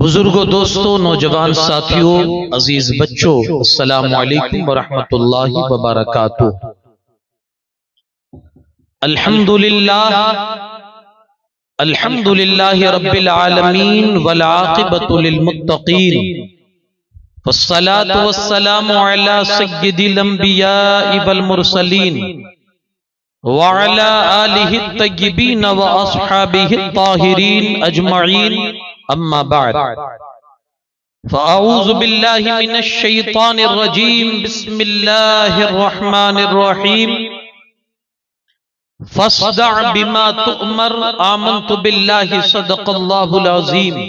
بزرگوں، دوستوں، نوجوان ساتھیوں، عزیز بچوں، السلام علیکم ورحمۃ اللہ وبرکاتہ۔ الحمدللہ رب العالمین والعاقبۃ للمتقین، والصلاة والسلام علی سید الانبیاء والمرسلین، وعلی آلہ الطیبین واصحابہ الطاہرین اجمعین، اما بعد فاعوذ باللہ من الشیطان الرجیم، بسم اللہ الرحمن الرحیم، فاصدع بما تؤمر، آمنت باللہ صدق اللہ العظیم،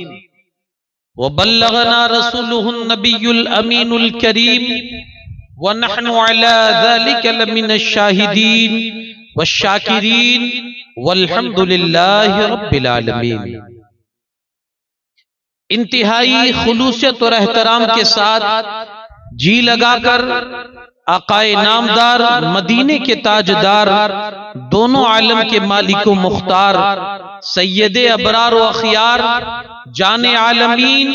وبلغنا رسولہ النبی الامین الکریم، ونحن علی ذلک لمن الشاہدین والشاکرین، والحمد للہ رب العالمین۔ انتہائی خلوصیت اور احترام کے ساتھ جی لگا کر آقائے نامدار، مدینے کے تاجدار، دونوں عالم کے مالک و مختار، سید ابرار و اخیار، جان عالمین،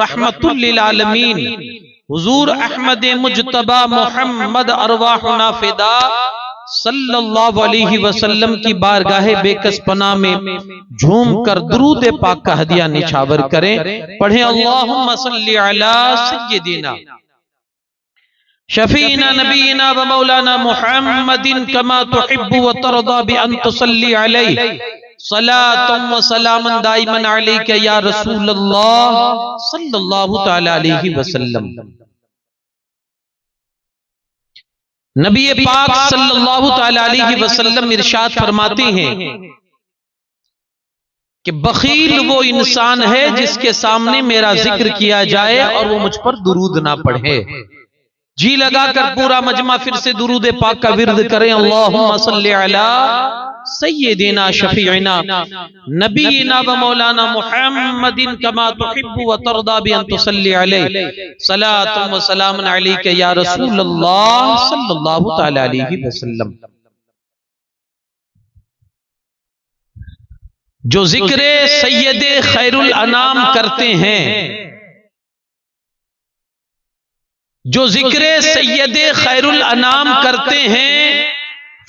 رحمت للعالمین، حضور احمد مجتبی محمد ارواحنا فدا صلی اللہ علیہ وسلم کی بارگاہ بے کس پناہ میں جھوم کر درود پاک کا ہدیہ نچھاور کریں۔ پڑھیں اللہم صلی علی سیدنا شفیعنا نبینا و مولانا محمد کما تحب و ترضى بأن تصلی علیہ صلاة و سلام دائما علیک یا رسول اللہ صلی اللہ تعالی علیہ وسلم۔ نبی پاک صلی اللہ تعالی علیہ وسلم ارشاد فرماتے ہیں کہ بخیل وہ انسان ہے جس کے سامنے میرا ذکر کیا جائے اور وہ مجھ پر درود نہ پڑھے۔ جی لگا کر پورا مجمع پھر سے درود پاک کا ورد کریں۔ اللہم صلی علی سیدنا شفیعنا نبینا و مولانا محمد کما تحب و ترضى بأن تصلی علیہ صلاة و سلام علیک یا رسول اللہ صلی اللہ تعالی علیہ وسلم۔ جو ذکر سید خیر الانام کرتے ہیں، جو ذکر سید خیر الانام کرتے ہیں،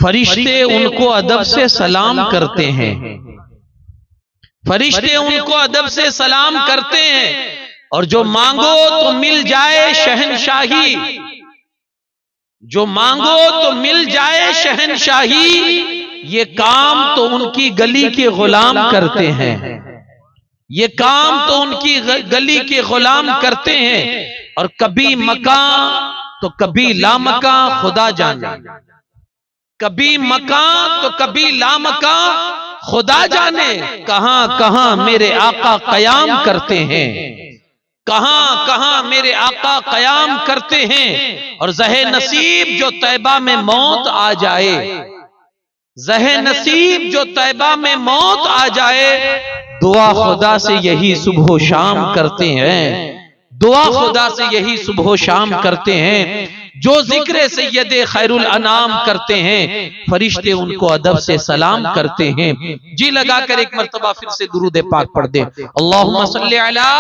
فرشتے ان کو ادب سے سلام کرتے ہیں، فرشتے ان کو ادب سے سلام کرتے ہیں، اور جو مانگو تو مل جائے شہنشاہی، جو مانگو تو مل جائے شہنشاہی، یہ کام تو ان کی گلی کے غلام کرتے ہیں، یہ کام تو ان کی گلی کے غلام کرتے ہیں، اور کبھی مکان تو کبھی لامکان خدا جانے، کبھی مکان تو کبھی لامکان خدا جانے، کہاں کہاں میرے آقا قیام کرتے ہیں، کہاں کہاں میرے آقا قیام کرتے ہیں۔ اور زہ نصیب جو طیبہ میں موت آ جائے، زہ نصیب جو طیبہ میں موت آ جائے، دعا خدا سے یہی صبح و شام کرتے ہیں، دعا خدا سے یہی صبح و شام کرتے ہیں۔ جو ذکر سید خیر الانام کرتے ہیں، فرشتے ان کو ادب سے سلام کرتے ہیں۔ جی لگا کر ایک مرتبہ پھر سے درود پاک پڑھ دیں۔ اللہم صلی علی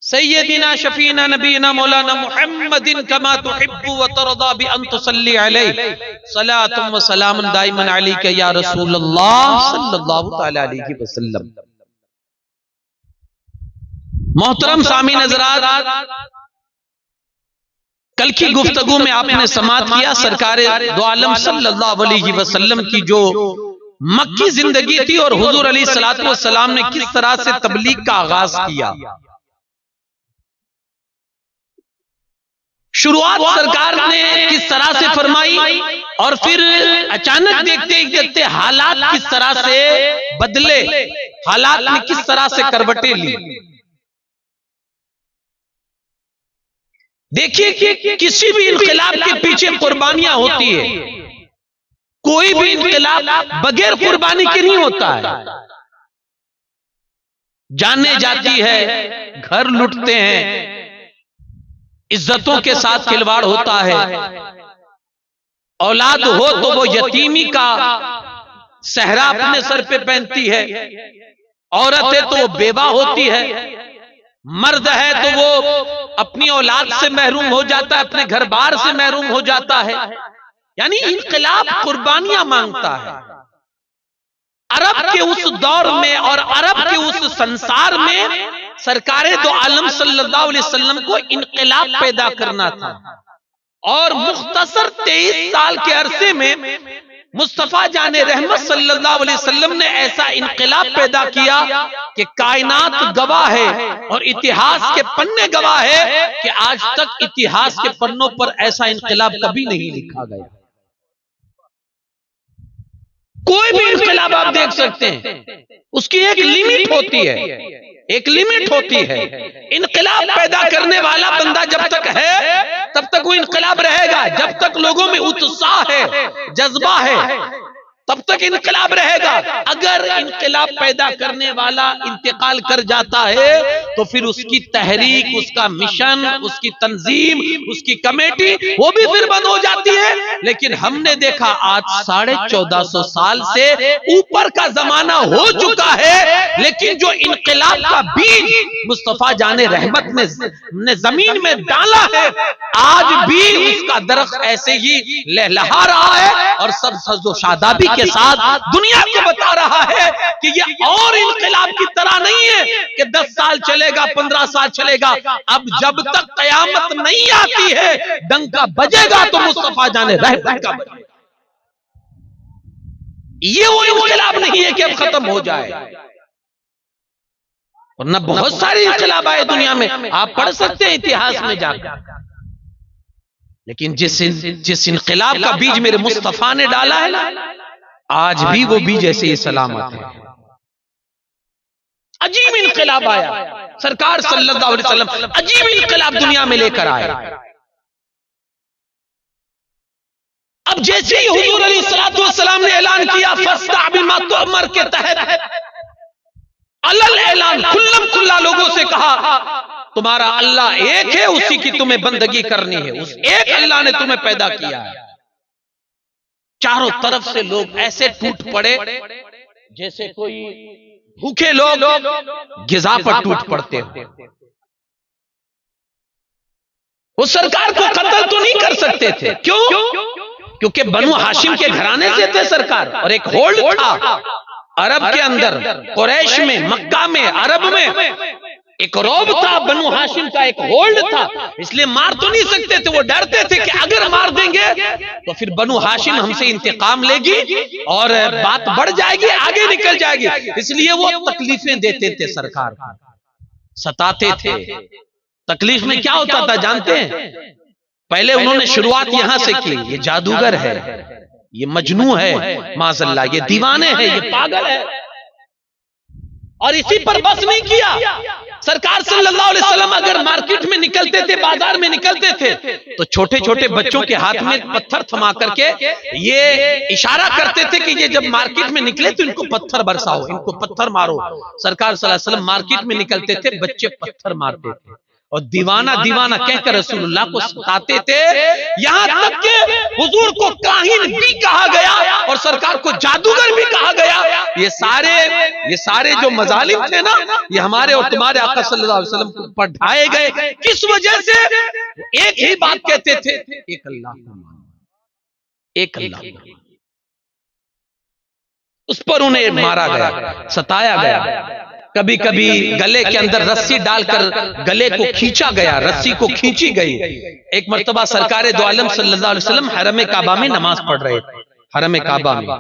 سیدنا شفیعنا نبینا مولانا محمد کما تحب و ترضى بأن تصلی علیہ صلاة و سلام دائما علیک یا رسول اللہ صلی اللہ تعالی علیہ وسلم۔ محترم سامعین حضرات، کل کی گفتگو میں آپ نے سماعت کیا سرکار دو عالم صلی اللہ علیہ وسلم کی جو مکی زندگی تھی، اور حضور علیہ السلام نے کس طرح سے تبلیغ کا آغاز کیا۔ شروعات سرکار نے کس طرح سے فرمائی، اور پھر اچانک دیکھتے دیکھتے حالات کس طرح سے بدلے، حالات نے کس طرح سے کروٹیں لی۔ دیکھیے کہ کسی بھی انقلاب کے پیچھے قربانیاں ہوتی ہیں، کوئی بھی انقلاب بغیر قربانی کے نہیں ہوتا ہے۔ جانیں جاتی ہے، گھر لٹتے ہیں، عزتوں کے ساتھ کھلواڑ ہوتا ہے، اولاد ہو تو وہ یتیمی کا صحرا اپنے سر پہ پہنتی ہے، عورت ہے تو وہ بیوہ ہوتی ہے، مرد ہے تو وہ اپنی اولاد سے محروم ہو جاتا ہے، اپنے گھر بار سے محروم ہو جاتا ہے. یعنی انقلاب قربانیاں مانگتا ہے. عرب کے اس دور میں اور عرب کے اس سنسار میں سرکار دو عالم صلی اللہ علیہ وسلم کو انقلاب پیدا کرنا تھا، اور مختصر 23 سال کے عرصے میں مصطفیٰ جان رحمت صلی اللہ علیہ وسلم نے ایسا انقلاب پیدا کیا کہ کائنات گواہ ہے اور اتہاس کے پنے گواہ ہے کہ آج تک اتہاس کے پنوں پر ایسا انقلاب کبھی نہیں لکھا گیا. کوئی بھی انقلاب آپ دیکھ سکتے ہیں، اس کی ایک لیمٹ ہوتی ہے، ایک لیمٹ ہوتی ہے. انقلاب پیدا کرنے والا بندہ جب تک ہے تب تک وہ انقلاب رہے گا، جب تک لوگوں میں اتساہ ہے، جذبہ ہے، تب تک انقلاب رہے گا. اگر انقلاب پیدا کرنے والا انتقال کر جاتا ہے تو پھر اس کی تحریک، اس کا مشن، اس کی تنظیم، اس کی کمیٹی وہ بھی پھر بند ہو جاتی ہے. لیکن ہم نے دیکھا آج 1450 سال سے اوپر کا زمانہ ہو چکا ہے، لیکن جو انقلاب کا بیج مصطفیٰ جان رحمت نے زمین میں ڈالا ہے، آج بھی اس کا درخت ایسے ہی لہلہا رہا ہے اور سب سبز و شادابی کے ساتھ دنیا کو بتا رہا ہے کہ یہ اور انقلاب کی طرح نہیں ہے کہ 10 سال چلے گا، 15 سال چلے گا. اب جب تک قیامت نہیں آتی ہے ڈنکا بجے گا تو مصطفیٰ جان رحمت کا بجے گا. یہ وہ انقلاب نہیں ہے کہ اب ختم ہو جائے. ورنہ بہت سارے انقلاب آئے دنیا میں، آپ پڑھ سکتے ہیں اتہاس میں جا کر. لیکن جس انقلاب کا بیج میرے مصطفیٰ نے ڈالا ہے نا، آج بھی وہ بیج ایسے ہی سلامت ہے. عجیب انقلاب آیا، سرکار صلی اللہ علیہ وسلم عجیب انقلاب دنیا میں لے کر آئے. اب جیسے ہی حضور علیہ السلام نے اعلان کیا فَاسْتَعْ بِمَا تُؤْمَرْ کے تحت علل اعلان کھلم کھلا لوگوں سے کہا تمہارا اللہ ایک ہے، اسی کی تمہیں بندگی کرنی ہے، اس ایک اللہ نے تمہیں پیدا کیا ہے. چاروں طرف سے لوگ ایسے ٹوٹ پڑے جیسے کوئی بھوکے لوگ غذا پر ٹوٹ پڑتے ہیں. وہ سرکار کو قتل تو نہیں کر سکتے تھے، کیوں؟ کیونکہ بنو ہاشم کے گھرانے سے تھے سرکار، اور ایک ہولڈ تھا عرب کے اندر، قریش میں، مکہ میں، عرب میں ایک روب تھا، بنو ہاشم کا ایک ہولڈ تھا. اس لیے مار تو نہیں سکتے تھے، وہ ڈرتے تھے کہ اگر مار دیں گے تو پھر بنو ہاشم ہم سے انتقام لے گی اور بات بڑھ جائے گی، آگے نکل جائے گی. اس لیے وہ تکلیفیں دیتے تھے سرکار کو، ستاتے تھے. تکلیف میں کیا ہوتا تھا جانتے ہیں؟ پہلے انہوں نے شروعات یہاں سے کی، یہ جادوگر ہے، یہ مجنون ہے، معاذ اللہ، یہ دیوانے ہیں، یہ پاگل ہے. اور اسی پر بس نہیں کیا، سرکار صلی اللہ علیہ وسلم اگر مارکیٹ میں نکلتے تھے، بازار میں نکلتے تھے تو چھوٹے چھوٹے بچوں کے ہاتھ میں پتھر تھما کر کے یہ اشارہ کرتے تھے کہ یہ جب مارکیٹ میں نکلے تو ان کو پتھر برساؤ، ان کو پتھر مارو. سرکار صلی اللہ علیہ وسلم مارکیٹ میں نکلتے تھے، بچے پتھر مارتے تھے اور دیوانہ دیوانہ کہہ کر رسول اللہ کو ستاتے تھے. یہاں تک کہ حضور کو کاہن بھی کہا گیا اور سرکار کو جادوگر بھی کہا گیا. یہ سارے جو مظالم تھے نا، یہ ہمارے اور تمہارے آقا صلی اللہ علیہ وسلم پر ڈھائے گئے. کس وجہ سے؟ ایک ہی بات کہتے تھے، ایک اللہ کو مانو، ایک اللہ کو. اس پر انہیں مارا گیا، ستایا گیا. کبھی کبھی گلے کے اندر رسی ڈال کر گلے کو کھینچا گیا، رسی کو کھینچی گئی. ایک مرتبہ سرکار دو عالم صلی اللہ علیہ وسلم حرم کعبہ میں نماز پڑھ رہے تھے. حرم کعبہ میں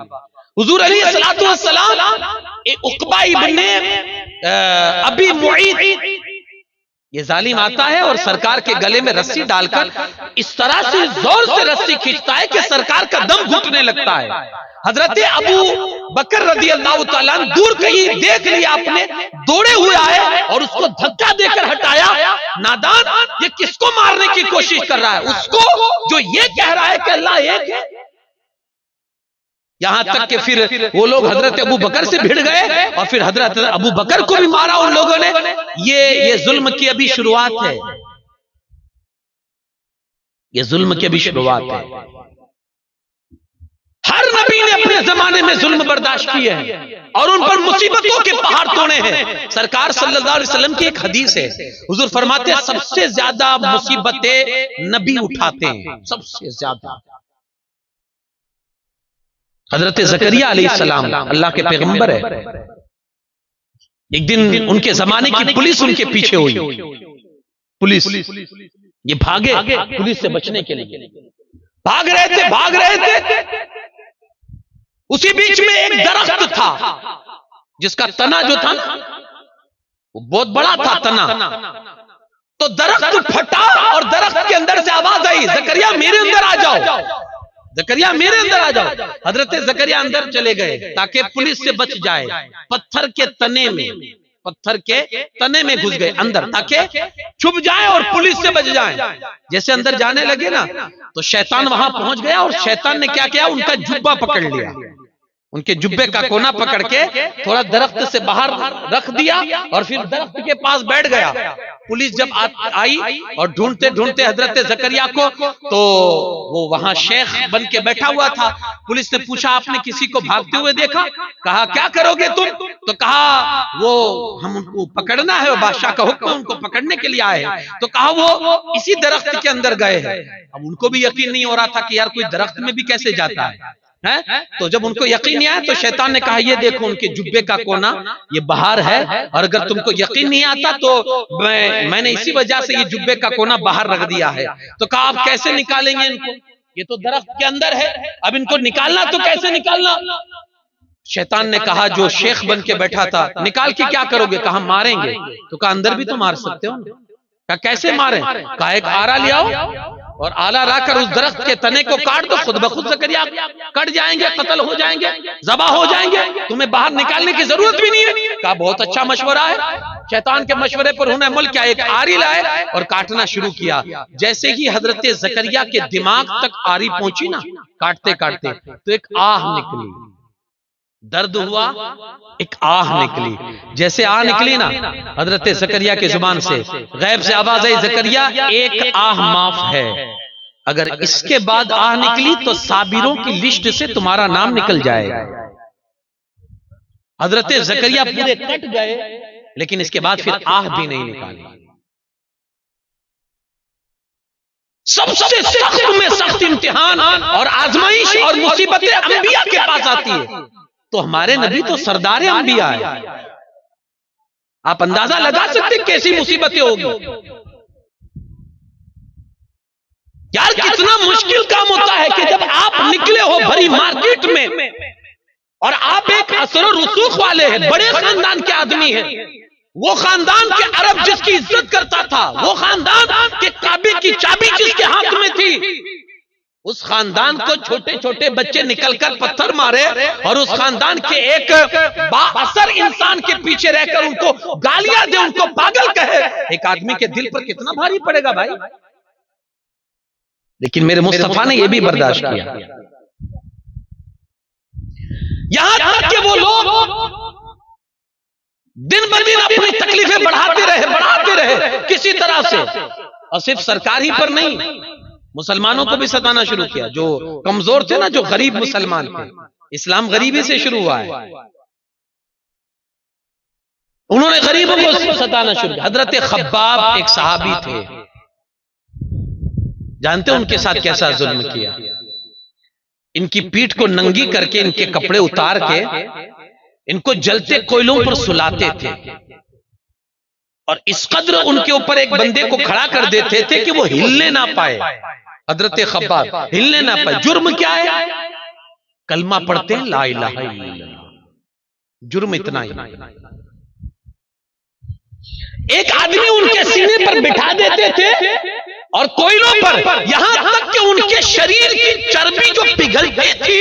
حضور علیہ السلام عقبہ ابن ابی معیط، یہ ظالم آتا ہے اور سرکار کے گلے میں رسی ڈال کر اس طرح سے زور سے رسی کھینچتا ہے کہ سرکار کا دم گھٹنے لگتا ہے. حضرت ابو بکر رضی اللہ تعالیٰ دور کہیں دیکھ لیا آپ نے، دوڑے ہوئے آئے اور اس کو دھکا دے کر ہٹایا. نادان، یہ کس کو مارنے کی کوشش کر رہا ہے؟ اس کو جو یہ کہہ رہا ہے کہ اللہ ایک ہے. یہاں تک کہ پھر وہ لوگ حضرت ابو بکر سے بھڑ گئے اور پھر حضرت ابو بکر کو بھی مارا ان لوگوں نے. یہ ظلم کی ابھی شروعات ہے، یہ ظلم کی ابھی شروعات ہے. ہر نبی نے اپنے زمانے میں ظلم برداشت کیے ہیں اور ان پر مصیبتوں کے پہاڑ توڑے ہیں۔ سرکار صلی اللہ علیہ وسلم کی ایک حدیث ہے، حضور فرماتے ہیں سب سے زیادہ مصیبتیں نبی اٹھاتے ہیں، سب سے زیادہ۔ حضرت زکریا علیہ السلام اللہ کے پیغمبر ہے، ایک دن ان کے زمانے کی پولیس ان کے پیچھے ہوئی، پولیس یہ بھاگے پولیس سے بچنے کے لیے، بھاگ رہے تھے، اسی بیچ میں ایک درخت تھا جس کا تنا جو تھا نا وہ بہت بڑا تھا تنا، تو درخت پھٹا اور درخت کے اندر سے آواز آئی، زکریا میرے اندر آ جاؤ، زکریا میرے اندر آ جاؤ۔ حضرت زکریا اندر چلے گئے تاکہ پولیس سے بچ جائے، پتھر کے تنے میں گھس گئے اندر تاکہ چھپ جائیں اور پولیس سے بچ جائیں۔ جیسے اندر جانے لگے نا تو شیطان وہاں پہنچ گیا اور شیطان نے کیا کیا، ان کا جبہ پکڑ لیا، ان کے جبے کا کونا پکڑ کے تھوڑا درخت سے باہر رکھ دیا اور پھر درخت کے پاس بیٹھ گیا۔ پولیس جب آئی اور ڈھونڈتے حضرت زکریا کو تو وہ وہاں شیخ بن کے بیٹھا ہوا تھا۔ پولیس نے پوچھا آپ نے کسی کو بھاگتے ہوئے دیکھا؟ کہا کیا کرو گے تم؟ تو کہا وہ ہم ان کو پکڑنا ہے، بادشاہ کا حکم ان کو پکڑنے کے لیے آئے ہیں۔ تو کہا وہ اسی درخت کے اندر گئے ہیں۔ اب ان کو بھی یقین نہیں ہو رہا تھا کہ یار کوئی درخت میں بھی کیسے جاتا ہے۔ تو جب ان کو یقین نہیں آیا تو شیطان نے کہا یہ دیکھو ان کے جبے کا کونا یہ باہر ہے، اور اگر تم کو یقین نہیں آتا تو میں نے اسی وجہ سے یہ جبے کا کونا باہر رکھ دیا ہے۔ تو کہا آپ کیسے نکالیں گے ان کو؟ یہ تو درخت کے اندر ہے، اب ان کو نکالنا تو کیسے نکالنا؟ شیطان نے کہا جو شیخ بن کے بیٹھا تھا نکال کے کیا کرو گے؟ کہا ماریں گے۔ تو کہا اندر بھی تو مار سکتے ہو۔ کہا کیسے ماریں؟ کہا ایک آرا لے آؤ اور آلہ لا کر اس درخت کے تنے کو کاٹ دو، خود بخود زکریا کٹ جائیں گے، قتل ہو جائیں گے، ذبح ہو جائیں گے، تمہیں باہر نکالنے کی ضرورت بھی نہیں ہے۔ کہا بہت اچھا مشورہ ہے۔ شیطان کے مشورے پر انہوں نے عمل کیا، ایک آری لائے اور کاٹنا شروع کیا۔ جیسے ہی حضرت زکریا کے دماغ تک آری پہنچی نا کاٹتے کاٹتے تو ایک آہ نکلی، درد ہوا، ایک آہ نکلی۔ جیسے آہ نکلی نا حضرت زکریا کی زبان سے غیب سے آواز آئی، زکریا ایک آہ معاف ہے، اگر اس کے بعد آہ نکلی تو صابروں کی لسٹ سے تمہارا نام نکل جائے گا۔ حضرت زکریا پورے کٹ گئے لیکن اس کے بعد پھر آہ بھی نہیں نکالی۔ سب سے سخت میں سخت امتحان اور آزمائش اور مصیبتیں انبیاء کے پاس آتی ہے، تو ہمارے نبی تو سردار انبیاء ہے۔ آپ اندازہ لگا سکتے کیسی مصیبتیں ہوگی؟ یار کتنا مشکل کام ہوتا ہے کہ جب آپ نکلے ہو بھری مارکیٹ میں اور آپ ایک اثر و رسوخ والے ہیں، بڑے خاندان کے آدمی ہیں، وہ خاندان کے عرب جس کی عزت کرتا تھا، وہ خاندان کے کعبے کی چابی جس کے ہاتھ میں تھی، اس خاندان کو چھوٹے چھوٹے بچے نکل کر پتھر مارے اور اس خاندان کے ایک با اثر انسان کے پیچھے رہ کر ان کو گالیاں دے، ان کو پاگل کہے، ایک آدمی کے دل پر کتنا بھاری پڑے گا بھائی؟ لیکن میرے مصطفیٰ نے یہ بھی برداشت کیا، یہاں تک کہ وہ لوگ دن بدن اپنی تکلیفیں بڑھاتے رہے کسی طرح سے، اور صرف سرکار ہی پر نہیں، مسلمانوں کو بھی ستانا شروع کیا، جو کمزور تھے نا، جو غریب مسلمان تھے، اسلام غریبی سے شروع ہوا ہے، انہوں نے غریبوں کو ستانا شروع کیا۔ حضرت خباب ایک صحابی تھے، جانتے ہیں ان کے ساتھ کیسا ظلم کیا؟ ان کی پیٹھ کو ننگی کر کے، ان کے کپڑے اتار کے ان کو جلتے کوئلوں پر سلاتے تھے، اور اس قدر ان کے اوپر ایک بندے کو کھڑا کر دیتے تھے کہ وہ ہلنے نہ پائے۔ حضرت خباب ہلنے نہ پائے۔ جرم کیا ہے؟ کلمہ پڑھتے ہیں لا الہ الا اللہ، جرم اتنا ہی۔ ایک آدمی ان کے سینے پر بٹھا دیتے تھے اور کوئلوں پر، یہاں تک کہ ان کے شریر کی چربی جو پگھلتی تھی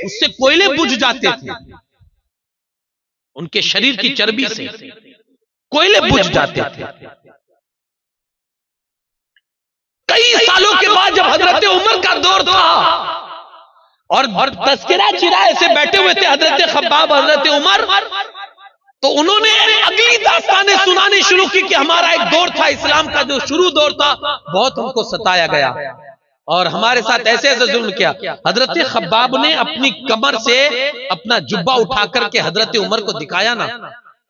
اس سے کوئلے بجھ جاتے تھے، ان کے شریر کی چربی سے کوئلے بجھ جاتے تھے۔ کئی سالوں کے بعد جب حضرت عمر کا دور تھا اور تذکرہ چرائے سے بیٹھے ہوئے تھے حضرت خباب، حضرت عمر، تو انہوں نے اگلی داستانیں سنانی شروع کی کہ ہمارا ایک دور تھا، اسلام کا جو شروع دور تھا، بہت ہم کو ستایا گیا، اور ہمارے ساتھ ایسے ایسے ظلم کیا. حضرت خباب نے اپنی کمر سے اپنا جبہ اٹھا کر کے حضرت عمر کو دکھایا نا,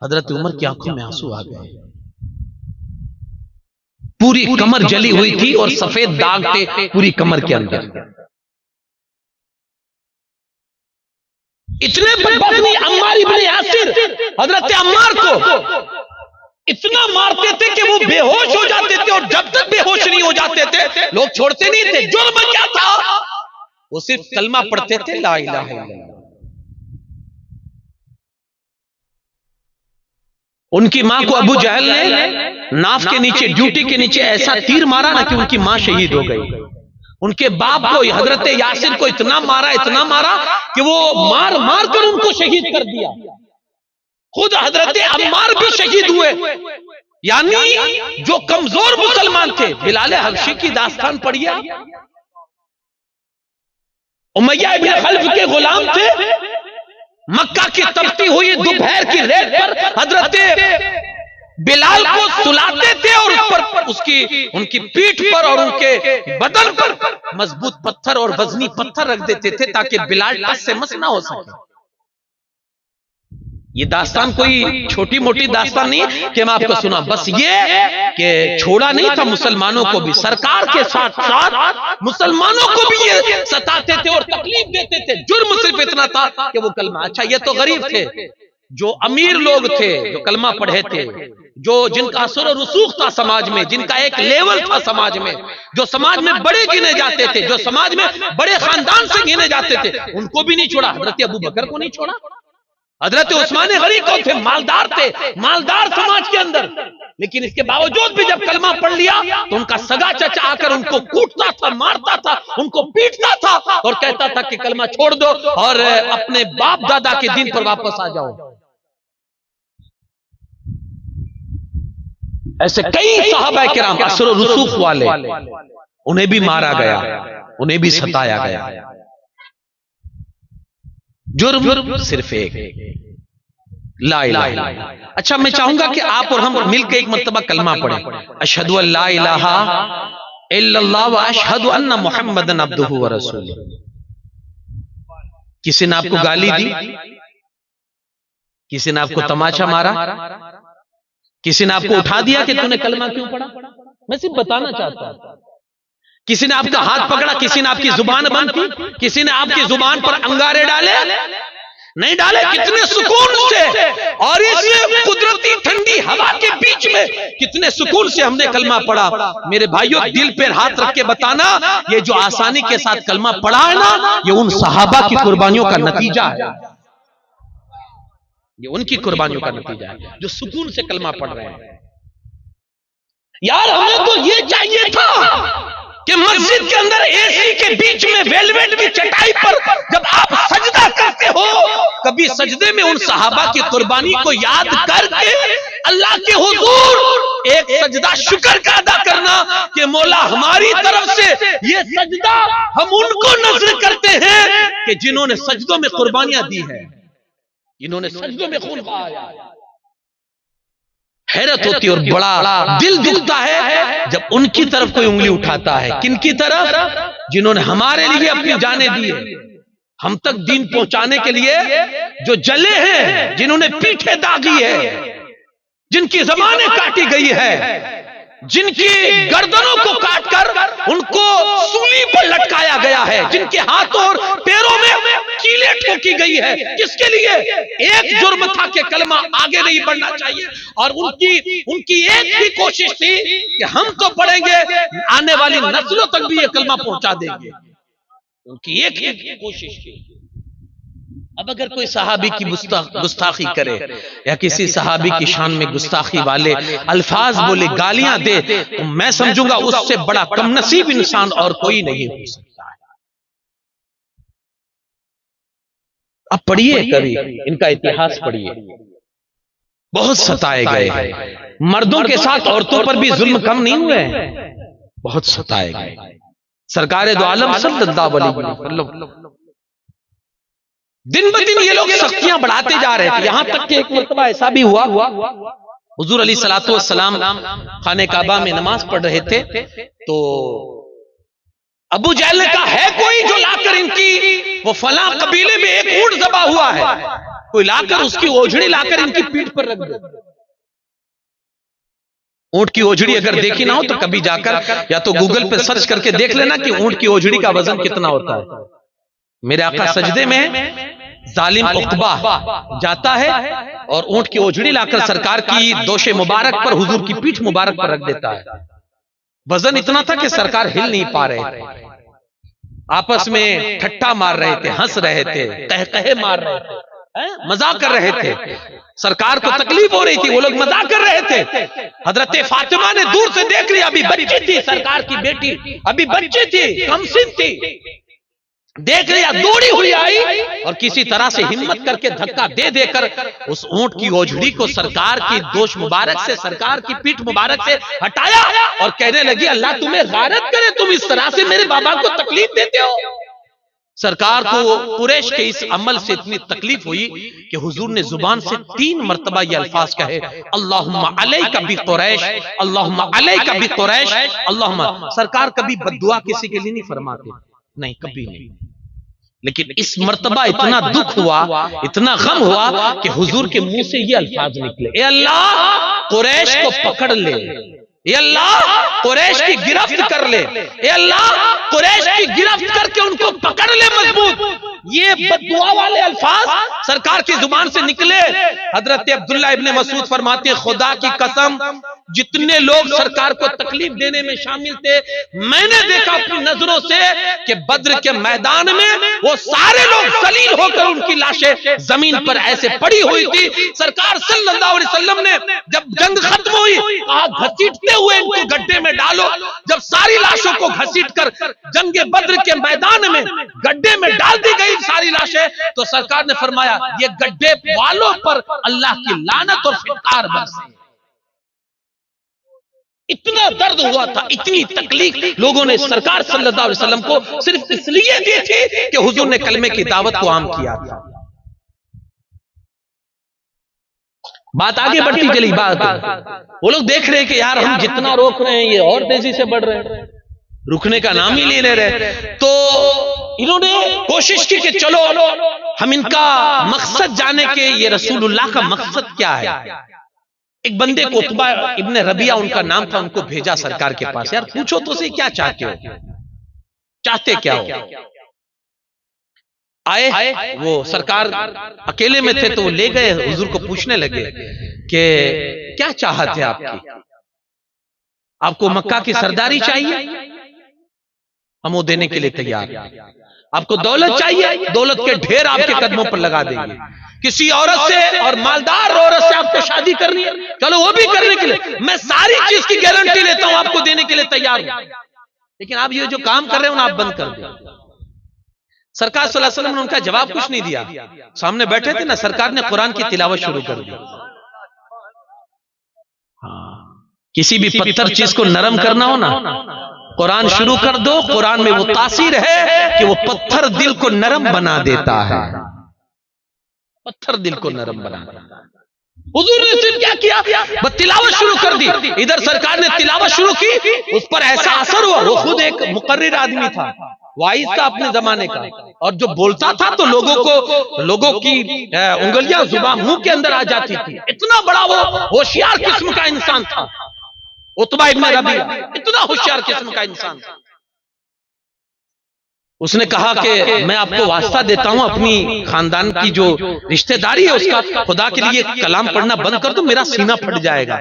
حضرت عمر کی آنکھوں میں آنسو آ گئے. پوری کمر جلی ہوئی تھی اور سفید داغ تھے پوری کمر کے اندر. اتنے بدبخت عمار ابن یاسر حضرت عمار کو اتنا مارتے تھے کہ وہ بے ہوش ہو جاتے تھے, اور جب تک بے ہوش نہیں ہو جاتے تھے لوگ چھوڑتے نہیں تھے. جرم کیا تھا؟ وہ صرف کلمہ پڑھتے تھے لا الہ الا اللہ. ان کی ماں کو ابو جہل نے ناف کے نیچے ڈیوٹی کے نیچے ایسا تیر مارا نا کہ ان کی ماں شہید ہو گئی. ان کے باپ کو حضرت یاسر کو اتنا مارا کہ وہ مار مار کر ان کو شہید کر دیا. خود حضرت عمار بھی شہید ہوئے. یعنی جو کمزور مسلمان تھے, بلال حبشی کی داستان پڑھیے, امیہ ابن خلف کے غلام تھے, مکہ کی تپتی ہوئی دوپہر کی ریت پر حضرت بلال کو سلاتے تھے اور ان کی پیٹھ پر اور ان کے بدن پر مضبوط پتھر اور وزنی پتھر رکھ دیتے تھے تاکہ بلال ٹس سے مس نہ ہو سکے. یہ داستان کوئی چھوٹی موٹی داستان نہیں کہ میں آپ کو سنا, بس یہ کہ چھوڑا نہیں تھا مسلمانوں کو بھی, سرکار کے ساتھ ساتھ مسلمانوں کو بھی یہ ستاتے تھے اور تکلیف دیتے تھے. جرم صرف اتنا تھا کہ وہ کلمہ, اچھا یہ تو غریب تھے, جو امیر لوگ تھے جو کلمہ پڑھے تھے, جن کا اثر و رسوخ تھا سماج میں, جن کا ایک لیول تھا سماج میں, جو سماج میں بڑے گنے جاتے تھے, جو سماج میں بڑے خاندان سے گنے جاتے تھے, ان کو بھی نہیں چھوڑا. حضرت ابو بکر کو نہیں چھوڑا, حضرت عثمان غنی کو تھے, مالدار تھے, مالدار سماج کے اندر, لیکن اس کے باوجود بھی جب کلمہ پڑھ لیا تو ان کا سگا چچا آ کر ان کو کوٹتا تھا, مارتا تھا, ان کو پیٹتا تھا اور کہتا تھا کہ کلمہ چھوڑ دو اور اپنے باپ دادا کے دین پر واپس آ جاؤ. ایسے کئی صحابہ کرام اثر و رسوخ والے, انہیں بھی مارا گیا, انہیں بھی ستایا گیا. جرم صرف ایک, لا الہ الا اللہ. اچھا میں چاہوں گا کہ آپ اور ہم مل کے ایک مرتبہ کلمہ پڑھیں, اشہد ان لا الہ الا اللہ و اشہد ان محمدن عبدہ و رسولہ. کسی نے آپ کو گالی دی, کسی نے آپ کو تماچا مارا, کسی نے آپ کو اٹھا دیا کہ تو نے کلمہ کیوں پڑھا, میں صرف بتانا چاہتا ہوں. کسی نے آپ کا ہاتھ پکڑا, کسی نے آپ کی زبان بند کی, کسی نے آپ کی زبان پر انگارے ڈالے, نہیں ڈالے, کتنے سکون سے اور اس قدرتی ٹھنڈی ہوا کے بیچ میں کتنے سکون سے ہم نے کلمہ پڑھا. میرے بھائیوں دل پہ ہاتھ رکھ کے بتانا, یہ جو آسانی کے ساتھ کلمہ پڑھا ہے نا, یہ ان صحابہ کی قربانیوں کا نتیجہ ہے, یہ ان کی قربانیوں کا نتیجہ ہے جو سکون سے کلمہ پڑھ رہے ہیں. یار ہمیں تو یہ چاہیے تھا کہ مسجد کے اندر اے سی کے بیچ میں ویلویٹ کی چٹائی پر جب آپ سجدہ کرتے ہو, کبھی سجدے میں ان صحابہ کی قربانی کو یاد کر کے اللہ کے حضور ایک سجدہ شکر کا ادا کرنا کہ مولا ہماری طرف سے یہ سجدہ ہم ان کو نذر کرتے ہیں کہ جنہوں نے سجدوں میں قربانیاں دی ہیں, جنہوں نے سجدوں میں خون بہایا. حیرت ہوتی اور بڑا دل دکھتا ہے جب ان کی طرف کوئی انگلی اٹھاتا ہے. کن کی طرف؟ جنہوں نے ہمارے لیے اپنی جانیں دی ہیں, ہم تک دین پہنچانے کے لیے جو جلے ہیں, جنہوں نے پیٹھیں داغی ہے, جن کی زبانیں کاٹی گئی ہے, جن کی گردنوں کو کاٹ کر ان کو سولی پر لٹکایا گیا ہے, جن کے ہاتھوں اور پیروں میں کیلیں ٹھوکی گئی ہے. کس کے لیے؟ ایک جرم تھا کہ کلمہ آگے نہیں بڑھنا چاہیے, اور ان کی ایک ہی کوشش تھی کہ ہم تو پڑھیں گے, آنے والی نسلوں تک بھی یہ کلمہ پہنچا دیں گے. ان کی ایک ہی کوشش تھی. اب اگر کوئی صحابی کی گستاخی کرے یا کسی صحابی کی شان میں گستاخی والے الفاظ بولے, گالیاں دے, تو میں سمجھوں گا اس سے بڑا کم نصیب انسان اور کوئی نہیں ہو سکتا ہے. اب پڑھیے کبھی ان کا اتہاس پڑھیے, بہت ستائے گئے ہیں. مردوں کے ساتھ عورتوں پر بھی ظلم کم نہیں ہوئے ہیں, بہت ستائے گئے. سرکار دو عالم صلی اللہ علیہ وسلم دن بدن یہ لوگ سختیاں بڑھاتے جا رہے تھے, یہاں تک کہ ایک مرتبہ ایسا بھی ہوا, حضور علیہ الصلوۃ والسلام خانہ کعبہ میں نماز پڑھ رہے تھے, تو ابو جہل نے کہا ہے کوئی جو لا کر ان کی وہ فلاں قبیلے میں ایک اونٹ ذبح ہوا ہے، کوئی لا کر اس کی اوجھڑی لا کر ان کی پیٹھ پر رکھ دے۔ اونٹ کی اوجھڑی اگر دیکھی نہ ہو تو کبھی جا کر یا تو گوگل پہ سرچ کر کے دیکھ لینا کہ اونٹ کی اوجھڑی کا وزن کتنا ہوتا ہے۔ میرے آقا سجدے میں ظالم عقبہ جاتا ہے اور اونٹ کی اوجھڑی لا کر سرکار کی دوش مبارک پر، حضور کی پیٹھ مبارک پر رکھ دیتا ہے۔ وزن اتنا تھا کہ سرکار ہل نہیں پا رہے تھے، آپس میں ٹھٹا مار رہے تھے، ہنس رہے تھے، قہقہے مار رہے تھے، مزاق کر رہے تھے۔ سرکار کو تکلیف ہو رہی تھی، وہ لوگ مزاق کر رہے تھے۔ حضرت فاطمہ نے دور سے دیکھ لیا، ابھی بچی تھی سرکار کی بیٹی، ابھی بچی تھی، کم سن تھی، دیکھ لیا، دوڑی ہوئی آئی اور کسی طرح سے ہمت کر کے دھکا دے دے کر اس اونٹ کی اوجھڑی کو سرکار کی دوش مبارک سے، سرکار کی پیٹھ مبارک سے ہٹایا اور کہنے لگی اللہ تمہیں غارت کرے، تم اس طرح سے میرے بابا کو تکلیف دیتے ہو۔ سرکار کو قریش کے اس عمل سے اتنی تکلیف ہوئی کہ حضور نے زبان سے 3 مرتبہ یہ الفاظ کہے، اللہم علیک بقریش، اللہم علیک بقریش، اللہم۔ سرکار کبھی بد دعا کسی کے لیے نہیں فرماتے، نہیں، کبھی نہیں، لیکن اس مرتبہ اتنا دکھ ہوا، اتنا غم ہوا کہ حضور کے منہ سے یہ الفاظ نکلے، اے اللہ قریش کو پکڑ لے، اے اللہ قریش کی گرفت کر لے، اے اللہ قریش کی گرفت کر کے ان کو پکڑ لے مضبوط۔ یہ بد دعا والے الفاظ سرکار کی زبان سے نکلے۔ حضرت عبداللہ ابن مسعود فرماتے ہیں خدا کی قسم جتنے لوگ سرکار کو تکلیف دینے میں شامل تھے، میں نے دیکھا اپنی نظروں سے کہ بدر کے میدان میں وہ سارے لوگ ذلیل ہو کر ان کی لاشیں زمین پر ایسے پڑی ہوئی تھی۔ سرکار صلی اللہ علیہ وسلم نے جب جنگ ختم ہوئی کہا گھسیٹتے ہوئے ان کو گڈھے میں ڈالو۔ جب ساری لاشوں کو گھسیٹ کر جنگ بدر کے میدان میں گڈھے میں ڈال دی گئی ساری لاشیں، تو سرکار نے فرمایا یہ گڈھے والوں پر اللہ کی لعنت اور فٹکار برسے۔ اتنا درد ہوا تھا، اتنی تکلیف لوگوں نے سرکار صلی اللہ علیہ وسلم کو صرف اس لیے دی تھی کہ حضور نے کلمے کی دعوت کو عام کیا تھا۔ بات آگے بڑھتی چلی، بات وہ لوگ دیکھ رہے ہیں کہ یار ہم جتنا روک رہے ہیں یہ اور تیزی سے بڑھ رہے ہیں، رکنے کا نام ہی نہیں لے رہے۔ تو انہوں نے کوشش کی کہ چلو ہم ان کا مقصد جانے کے، یہ رسول اللہ کا مقصد کیا ہے۔ ایک بندے کو عتبہ ابن ربیعہ ان کا نام تھا، ان کو بھیجا سرکار کے پاس، یار پوچھو تو سے کیا چاہتے ہو، چاہتے کیا ہو۔ آئے وہ سرکار اکیلے میں تھے تو وہ لے گئے، حضور کو پوچھنے لگے کہ کیا چاہت ہے آپ کی، آپ کو مکہ کی سرداری چاہیے، ہم وہ دینے کے لیے تیار ہیں۔ آپ کو دولت چاہیے، دولت کے ڈھیر آپ کے قدموں پر لگا دیں گے۔ کسی عورت سے اور مالدار عورت سے آپ کو شادی کرنی ہے، چلو وہ بھی کرنے کے لیے میں ساری چیز کی گارنٹی لیتا ہوں، آپ کو دینے کے لیے تیار ہوں، لیکن آپ یہ جو کام کر رہے ہیں آپ بند کر دیں۔ سرکار صلی اللہ علیہ وسلم نے ان کا جواب کچھ نہیں دیا، سامنے بیٹھے تھے نا، سرکار نے قرآن کی تلاوت شروع کر دی۔ کسی بھی پتھر چیز کو نرم کرنا ہو نا، قرآن شروع کر دو، قرآن میں وہ تاثیر ہے کہ وہ پتھر دل کو نرم بنا دیتا ہے، پتھر دل کو نرم بنا دیتا ہے۔ حضور نے صرف کیا کیا، بس تلاوت شروع کر دی۔ ادھر سرکار نے تلاوت شروع کی، اس پر ایسا اثر ہوا، وہ خود ایک مقرر آدمی تھا، وائز تھا اپنے زمانے کا، اور جو بولتا تھا تو لوگوں کی انگلیاں زبان منہ کے اندر آ جاتی تھی، اتنا بڑا وہ ہوشیار قسم کا انسان تھا عتبہ ابن ربیعہ، اتنا ہوشیار قسم کا انسان تھا۔ اس نے کہا کہ میں آپ کو واسطہ دیتا ہوں، اپنی خاندان کی جو رشتہ داری ہے اس کا، خدا کے لیے کلام پڑھنا بند کر دو، میرا سینہ پھٹ جائے گا،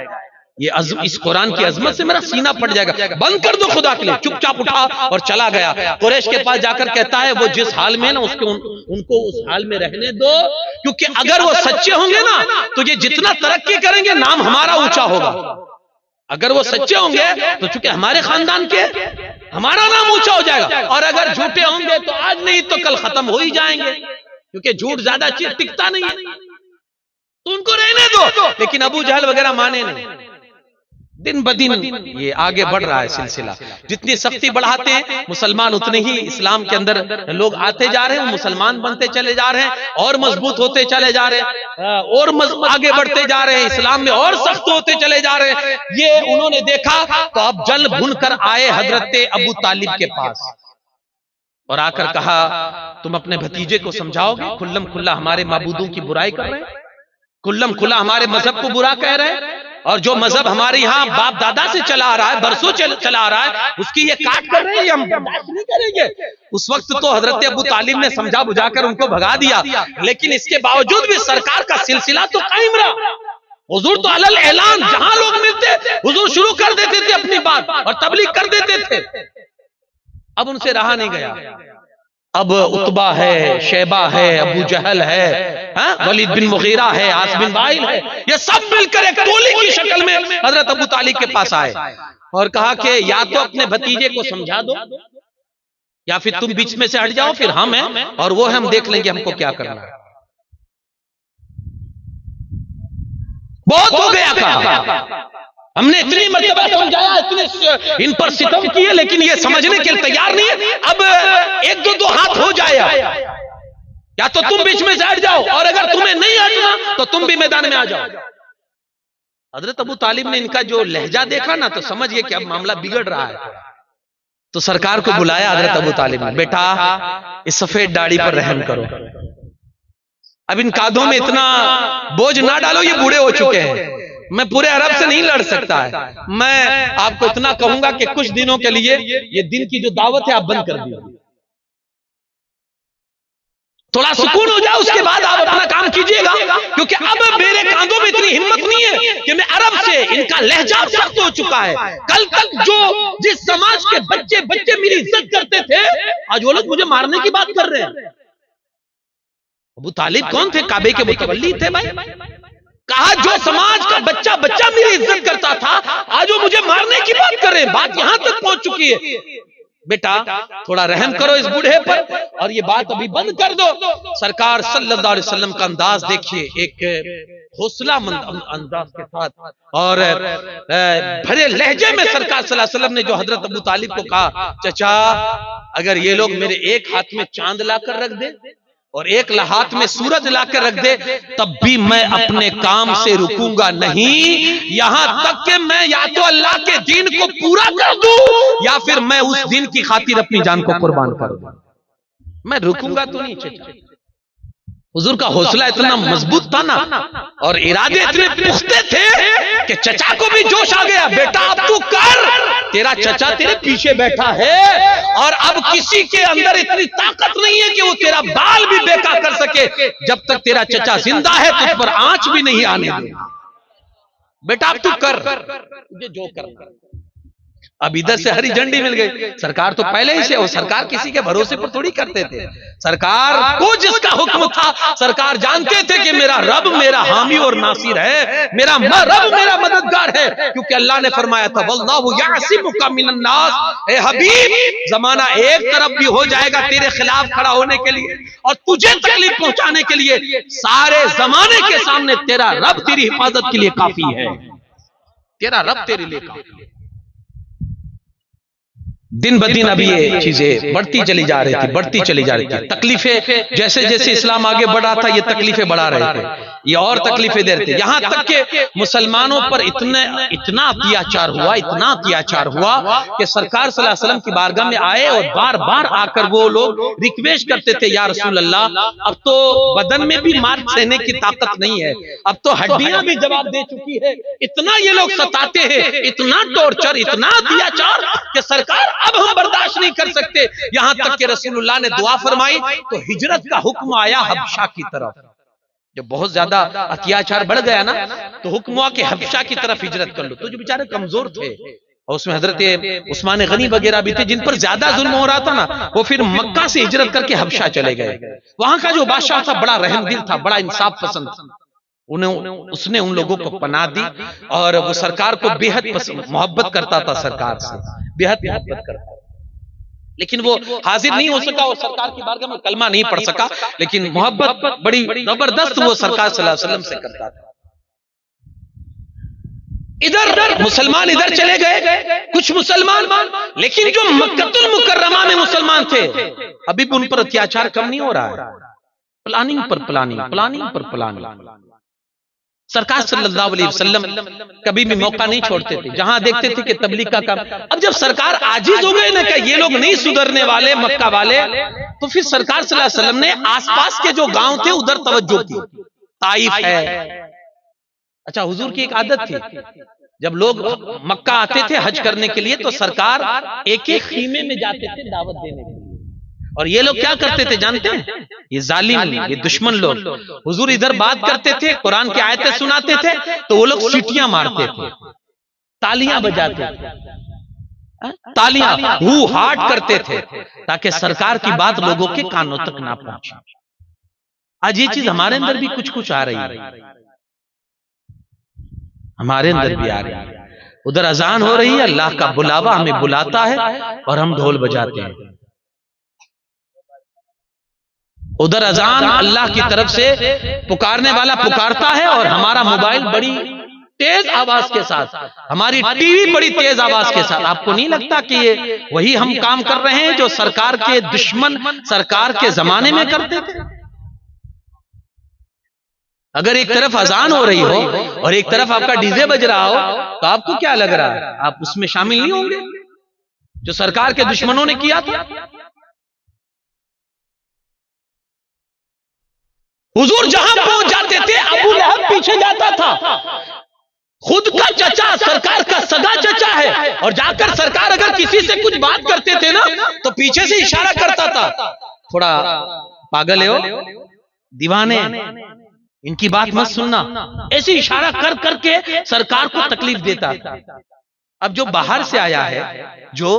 اس قرآن کی عظمت سے میرا سینہ پھٹ جائے گا، بند کر دو خدا کے لیے۔ چپ چاپ اٹھا اور چلا گیا، قریش کے پاس جا کر کہتا ہے وہ جس حال میں نا ان کو اس حال میں رہنے دو، کیونکہ اگر وہ سچے ہوں گے نا تو یہ جتنا ترقی کریں گے نام ہمارا اونچا ہوگا، اگر وہ سچے ہوں گے تو چونکہ ہمارے خاندان کے ہمارا نام اونچا ہو جائے گا، اور اگر جھوٹے ہوں گے تو آج نہیں تو کل ختم ہو ہی جائیں گے، کیونکہ جھوٹ زیادہ چیر ٹکتا نہیں ہے، تو ان کو رہنے دو۔ لیکن ابو جہل وغیرہ مانے نہیں، دن بدن یہ آگے بڑھ رہا ہے سلسلہ، جتنی سختی بڑھاتے ہیں مسلمان اتنے ہی اسلام کے اندر لوگ آتے جا رہے ہیں، مسلمان بنتے چلے جا رہے ہیں، اور مضبوط ہوتے چلے جا رہے ہیں، اور آگے بڑھتے جا رہے ہیں، اسلام میں اور سخت ہوتے چلے جا رہے ہیں۔ یہ انہوں نے دیکھا تو اب جل بھن کر آئے حضرت ابو طالب کے پاس، اور آ کر کہا تم اپنے بھتیجے کو سمجھاؤ گے؟ کھلم کھلا ہمارے معبودوں کی برائی کر رہے ہیں، کھلم کھلا ہمارے مذہب کو برا کہہ رہے ہیں، اور جو مذہب ہمارے یہاں باپ دادا سے چلا آ رہا ہے، برسوں چلا آ رہا ہے، اس کی یہ کاٹ کر رہے ہیں، یہ ہم برداشت نہیں کریں گے۔ اس وقت تو حضرت ابو طالب نے سمجھا بجھا کر ان کو بھگا دیا، لیکن اس کے باوجود بھی سرکار کا سلسلہ تو قائم رہا۔ حضور تو علل اعلان جہاں لوگ ملتے حضور شروع کر دیتے تھے اپنی بات اور تبلیغ کر دیتے تھے۔ اب ان سے رہا نہیں گیا، اب عتبہ ہے، شیبہ ہے، ابو جہل ہے، ولید بن مغیرہ ہے، عاص بن وائل ہے، یہ سب مل کر ایک ٹولی کی شکل میں حضرت ابو طالب کے پاس آئے اور کہا کہ یا تو اپنے بھتیجے کو سمجھا دو یا پھر تم بیچ میں سے ہٹ جاؤ، پھر ہم ہیں اور وہ ہم دیکھ لیں گے ہم کو کیا کرنا ہے۔ بہت ہو گیا کہا، ہم نے اتنی مرتبہ سمجھایا، اتنے ان پر ستم کیے، لیکن یہ سمجھنے کے لیے تیار نہیں ہے۔ اب ایک دو ہاتھ ہو جائے، یا تو تم بیچ میں سے ہٹ جاؤ اور اگر تمہیں نہیں ہٹنا تو تم بھی میدان میں آ جاؤ۔ حضرت ابو طالب نے ان کا جو لہجہ دیکھا نا تو سمجھ گئے کہ اب معاملہ بگڑ رہا ہے، تو سرکار کو بلایا حضرت ابو طالب نے، بیٹا اس سفید داڑھی پر رحم کرو، اب ان کاندھوں میں اتنا بوجھ نہ ڈالو، یہ بوڑھے ہو چکے ہیں، میں پورے عرب سے نہیں لڑ سکتا ہے، میں آپ کو اتنا کہوں گا کہ کچھ دنوں کے لیے یہ دن کی جو دعوت ہے آپ بند کر دیجیے، تھوڑا سکون ہو جائے، اس کے بعد آپ اپنا کام کیجئے گا، کیونکہ اب میرے کاندھوں میں اتنی ہمت نہیں ہے کہ میں عرب سے، ان کا لہجہ سخت ہو چکا ہے، کل تک جو جس سماج کے بچے میری عزت کرتے تھے، آج وہ لوگ مجھے مارنے کی بات کر رہے ہیں۔ ابو طالب کون تھے؟ کعبے کے متولی تھے بھائی، کہا جو سماج کا بچہ میری عزت کرتا تھا آج وہ مجھے مارنے کی بات کر رہے ہیں، بات یہاں تک پہنچ چکی ہے، بیٹا تھوڑا رحم کرو اس بوڑھے پر اور یہ بات ابھی بند کر دو۔ سرکار صلی اللہ علیہ وسلم کا انداز دیکھیے، ایک حوصلہ مند انداز کے ساتھ اور بھرے لہجے میں سرکار صلی اللہ علیہ وسلم نے جو حضرت ابو طالب کو کہا، چچا اگر یہ لوگ میرے ایک ہاتھ میں چاند لا کر رکھ دے اور ایک ہاتھ میں سورج لا کر رکھ دے تب بھی میں اپنے کام سے رکوں گا نہیں، یہاں تک کہ میں یا تو اللہ کے دین کو پورا کر دوں یا پھر میں اس دین کی خاطر اپنی جان کو قربان کر دوں، میں رکوں گا تو نہیں۔ چچا حضور کا حوصلہ اتنا مضبوط تھا نا اور ارادے اتنے پختہ تھے کہ چچا کو بھی جوش آ گیا، بیٹا اب تو کر، تیرا چچا تیرے پیچھے بیٹھا ہے اور اب کسی کے اندر اتنی طاقت نہیں ہے کہ وہ تیرا بال بھی بیکا کر سکے، جب تک تیرا چچا زندہ ہے تجھ پر آنچ بھی نہیں آنے دے، بیٹا اب تو کر مجھے جو کرنا۔ اب ادھر سے ہری جھنڈی مل گئی، سرکار تو پہلے ہی سے، اور سرکار کسی کے بھروسے پر تھوڑی کرتے تھے، سرکار کو جس کا حکم تھا سرکار جانتے تھے کہ میرا رب میرا حامی اور ناصر ہے، میرا رب میرا مددگار ہے، کیونکہ اللہ نے فرمایا تھا واللہ یعصمک من الناس، اے حبیب زمانہ ایک طرف بھی ہو جائے گا تیرے خلاف کھڑا ہونے کے لیے اور تجھے تکلیف پہنچانے کے لیے، سارے زمانے کے سامنے تیرا رب تیری حفاظت کے لیے کافی ہے، تیرا رب تیرے لیے کافی ہے۔ دن بدن اب یہ چیزیں بڑھتی چلی جا رہی تھی، تکلیفیں جیسے جیسے اسلام آگے بڑھا تھا یہ تکلیفیں بڑھا رہے تھے، یہ اور تکلیفیں دے رہے تھے، یہاں تک کہ مسلمانوں پر اتنا اتیاچار ہوا کہ سرکار صلی اللہ علیہ وسلم کی بارگاہ میں آئے اور بار بار آ کر وہ لوگ ریکویسٹ کرتے تھے، یا رسول اللہ اب تو بدن میں بھی مار سہنے کی طاقت نہیں ہے، اب تو ہڈیاں بھی جواب دے چکی ہے، اتنا یہ لوگ ستاتے ہیں، اتنا ٹورچر، اتنا اتیاچار کہ سرکار اب ہم برداشت نہیں کر سکتے، یہاں تک کہ رسول اللہ نے دعا فرمائی تو ہجرت کا حکم آیا حبشہ کی طرف، جب بہت زیادہ اتیاچار بڑھ گیا نا تو حکم ہوا کہ حبشہ کی طرف ہجرت کر لو، تو جو بیچارے کمزور تھے اور اس میں حضرت عثمان غنی وغیرہ بھی تھے جن پر زیادہ ظلم ہو رہا تھا نا، وہ پھر مکہ سے ہجرت کر کے حبشہ چلے گئے، وہاں کا جو بادشاہ تھا بڑا رحم دل تھا، بڑا انصاف پسند تھا، اس نے ان لوگوں کو پناہ دی اور وہ سرکار کو بے حد محبت کرتا تھا، سرکار سے بے حد محبت کرتا، لیکن وہ حاضر نہیں ہو سکا اور سرکار کی بارگاہ میں کلمہ نہیں پڑھ سکا، لیکن محبت بڑی زبردست وہ سرکار صلی اللہ علیہ وسلم سے کرتا تھا۔ ادھر مسلمان ادھر چلے گئے کچھ مسلمان، لیکن جو مکہ المکرمہ میں مسلمان تھے ابھی بھی ان پر اتیاچار کم نہیں ہو رہا ہے، پلاننگ پر پلاننگ۔ سرکار صلی اللہ علیہ وسلم کبھی بھی موقع نہیں چھوڑتے تھے، جہاں دیکھتے تھے کہ تبلیغ کا کام، اب جب سرکار عاجز ہو گئے نا کہ یہ لوگ نہیں سدھرنے والے مکہ والے، تو پھر سرکار صلی اللہ علیہ وسلم نے آس پاس کے جو گاؤں تھے ادھر توجہ کی، طائف ہے۔ اچھا، حضور کی ایک عادت تھی، جب لوگ مکہ آتے تھے حج کرنے کے لیے تو سرکار ایک ایک خیمے میں جاتے تھے دعوت دینے کے لیے، اور یہ لوگ کیا کرتے تھے جانتے ہیں؟ یہ ظالم، یہ دشمن لوگ، حضور ادھر بات کرتے تھے، قرآن کی آیتیں سناتے تھے تو وہ لوگ سیٹیاں مارتے تھے، تالیاں بجاتے تھے، تالیاں ہو ہارٹ کرتے تھے تاکہ سرکار کی بات لوگوں کے کانوں تک نہ پہنچے۔ آج یہ چیز ہمارے اندر بھی کچھ کچھ آ رہی ہے، ہمارے اندر بھی آ رہی ہے۔ ادھر اذان ہو رہی ہے، اللہ کا بلاوا ہمیں بلاتا ہے اور ہم ڈھول بجاتے ہیں۔ ادھر اذان اللہ کی طرف سے پکارنے والا پکارتا ہے اور ہمارا موبائل بڑی تیز آواز کے ساتھ، ہماری ٹی وی بڑی تیز آواز کے ساتھ۔ آپ کو نہیں لگتا کہ یہ وہی ہم کام کر رہے ہیں جو سرکار کے دشمن سرکار کے زمانے میں کرتے تھے؟ اگر ایک طرف اذان ہو رہی ہو اور ایک طرف آپ کا ڈی جے بج رہا ہو تو آپ کو کیا لگ رہا ہے؟ آپ اس میں شامل نہیں ہوں گے جو سرکار کے دشمنوں نے کیا تھا؟ حضور جہاں پہنچ جاتے تھے ابو لہب پیچھے جاتا تھا، خود کا چچا سرکار کا سگا چچا ہے، اور جا کر سرکار اگر کسی سے کچھ بات کرتے تھے نا تو پیچھے سے اشارہ کرتا تھا، تھوڑا پاگل ہے ہو، دیوانے ان کی بات مت سننا، ایسے اشارہ کر کر کے سرکار کو تکلیف دیتا۔ اب جو باہر سے آیا ہے، جو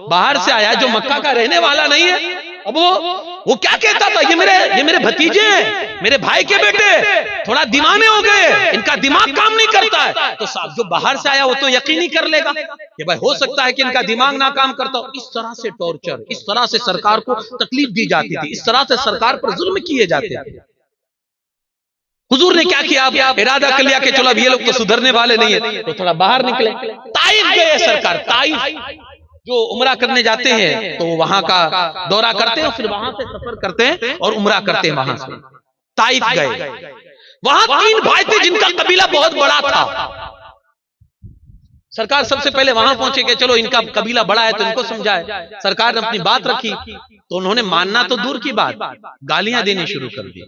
باہر سے آیا ہے، جو مکہ کا رہنے والا نہیں ہے، اب وہ کیا کہتا تھا؟ یہ میرے بھتیجے ہیں، میرے بھائی کے بیٹے، تھوڑا دیوانے ہو گئے، ان کا دماغ کام نہیں کرتا ہے۔ تو صاحب جو باہر سے آیا وہ تو یقینی کر لے گا کہ بھائی ہو سکتا ہے کہ ان کا دماغ نہ کام کرتا ہو۔ اس طرح سے ٹارچر، اس طرح سے سرکار کو تکلیف دی جاتی تھی، اس طرح سے سرکار پر ظلم کیے جاتے تھے۔ حضور نے کیا کیا؟ اب ارادہ کر لیا کہ چلو اب یہ لوگ تو سدھرنے والے نہیں ہیں، تو تھوڑا باہر نکلے، طائف گئے سرکار۔ طائف جو عمرہ کرنے جاتے ہیں تو وہاں کا دورہ کرتے ہیں، پھر وہاں سے سفر کرتے ہیں اور عمرہ کرتے ہیں وہاں سے۔ طائف گئے، وہاں 3 بھائی تھے جن کا قبیلہ بہت بڑا تھا۔ سرکار سب سے پہلے وہاں پہنچے کہ چلو ان کا قبیلہ بڑا ہے تو ان کو سمجھائے۔ سرکار نے اپنی بات رکھی تو انہوں نے ماننا تو دور کی بات، گالیاں دینی شروع کر دی۔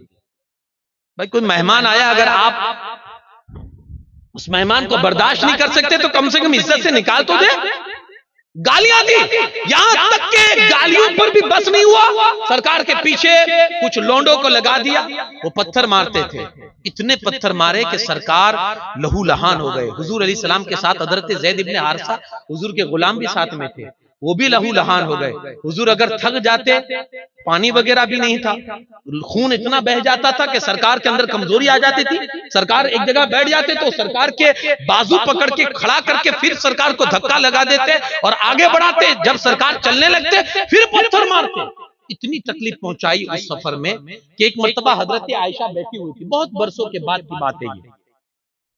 بھائی کوئی مہمان آیا، اگر آپ اس مہمان کو برداشت نہیں کر سکتے تو کم سے کم عزت سے نکال تو دے۔ گالیاں دی، یہاں تک کہ گالیوں پر بھی بس نہیں ہوا، سرکار کے پیچھے کچھ لونڈوں کو لگا دیا، وہ پتھر مارتے تھے، اتنے پتھر مارے کہ سرکار لہو لہان ہو گئے۔ حضور علیہ السلام کے ساتھ حضرت زید ابن حارثہ حضور کے غلام بھی ساتھ میں تھے، وہ بھی لہو لہان ہو گئے۔ حضور اگر تھک جاتے، پانی وغیرہ بھی نہیں تھا، خون اتنا بہ جاتا تھا کہ سرکار کے اندر کمزوری آ جاتی تھی، سرکار ایک جگہ بیٹھ جاتے تو سرکار کے بازو پکڑ کے کھڑا کر کے پھر سرکار کو دھکا لگا دیتے اور آگے بڑھاتے، جب سرکار چلنے لگتے پھر پتھر مارتے۔ اتنی تکلیف پہنچائی اس سفر میں کہ ایک مرتبہ حضرت عائشہ بیٹھی ہوئی تھی، بہت برسوں کے بعد کی بات ہے یہ،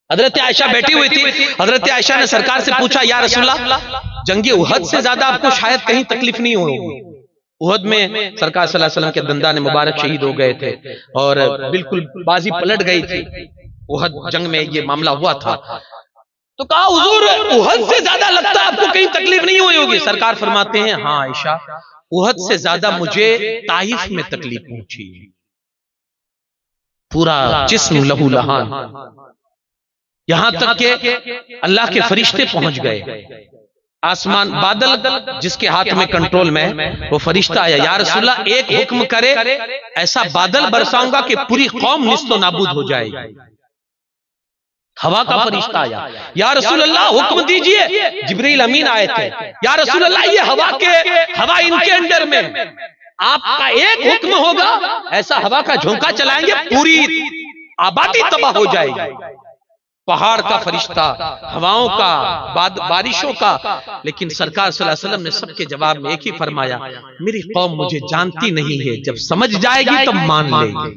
حضرت عائشہ بیٹھی ہوئی تھی، حضرت عائشہ نے سرکار سے پوچھا یا رسول اللہ، جنگ احد سے زیادہ آپ کو شاید کہیں تکلیف نہیں ہوئی؟ احد میں سرکار صلی اللہ علیہ وسلم کے دندان مبارک شہید ہو گئے تھے اور بالکل بازی پلٹ گئی تھی، احد جنگ میں یہ معاملہ ہوا تھا۔ تو کہا حضور احد سے زیادہ لگتا ہے آپ کو کہیں تکلیف نہیں ہوئی ہوگی؟ سرکار فرماتے ہیں ہاں عائشہ، احد سے زیادہ مجھے طائف میں تکلیف پہنچی، پورا جسم لہو لہان، یہاں تک کہ اللہ کے فرشتے پہنچ گئے، آسمان بادل جس کے ہاتھ میں کنٹرول میں، وہ فرشتہ آیا، یا رسول اللہ ایک حکم کرے ایسا بادل برساؤں گا کہ پوری قوم نیست و نابود ہو جائے گی۔ ہوا کا فرشتہ آیا، یا رسول اللہ حکم دیجئے، جبریل امین آئے تھے، یا رسول اللہ یہ ہوا ان کے انڈر میں، آپ کا ایک حکم ہوگا ایسا ہوا کا جھونکا چلائیں گے پوری آبادی تباہ ہو جائے گی۔ پہاڑ کا فرشتہ، ہواؤں کا، بارشوں کا، لیکن سرکار صلی اللہ علیہ وسلم نے سب کے جواب میں ایک ہی فرمایا، میری قوم مجھے جانتی نہیں ہے، جب سمجھ جائے گی تب مان لے گی۔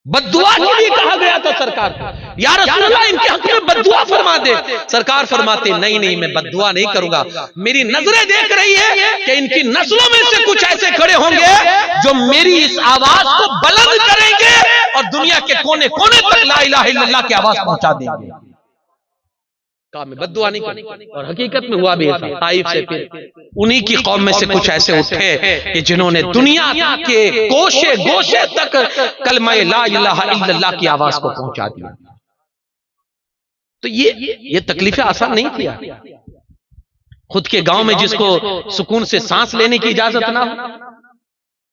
بد دعا کے لیے کہا گیا تھا سرکار کو، یا رسول اللہ ان کے حق میں بد دعا فرما دے. سرکار فرماتے نہیں نہیں، میں بد دعا نہیں کروں گا. میری نظریں دیکھ رہی ہے کہ ان کی نسلوں میں سے کچھ ایسے کھڑے ہوں گے جو میری اس آواز کو بلند کریں گے اور دنیا کے کونے کونے تک لا الہ الا اللہ کی آواز پہنچا دیں گے. کہا میں بد دعا نہیں کروں. اور حقیقت میں ہوا بھی ایسا. طائف سے پھر انہی کی قوم میں سے کچھ ایسے اٹھے کہ جنہوں نے دنیا کے گوشے گوشے تک کلمہ لا الہ الا اللہ کی آواز کو پہنچا دیا. تو یہ تکلیفیں آسان نہیں کیا. خود کے گاؤں میں جس کو سکون سے سانس لینے کی اجازت نہ ہو،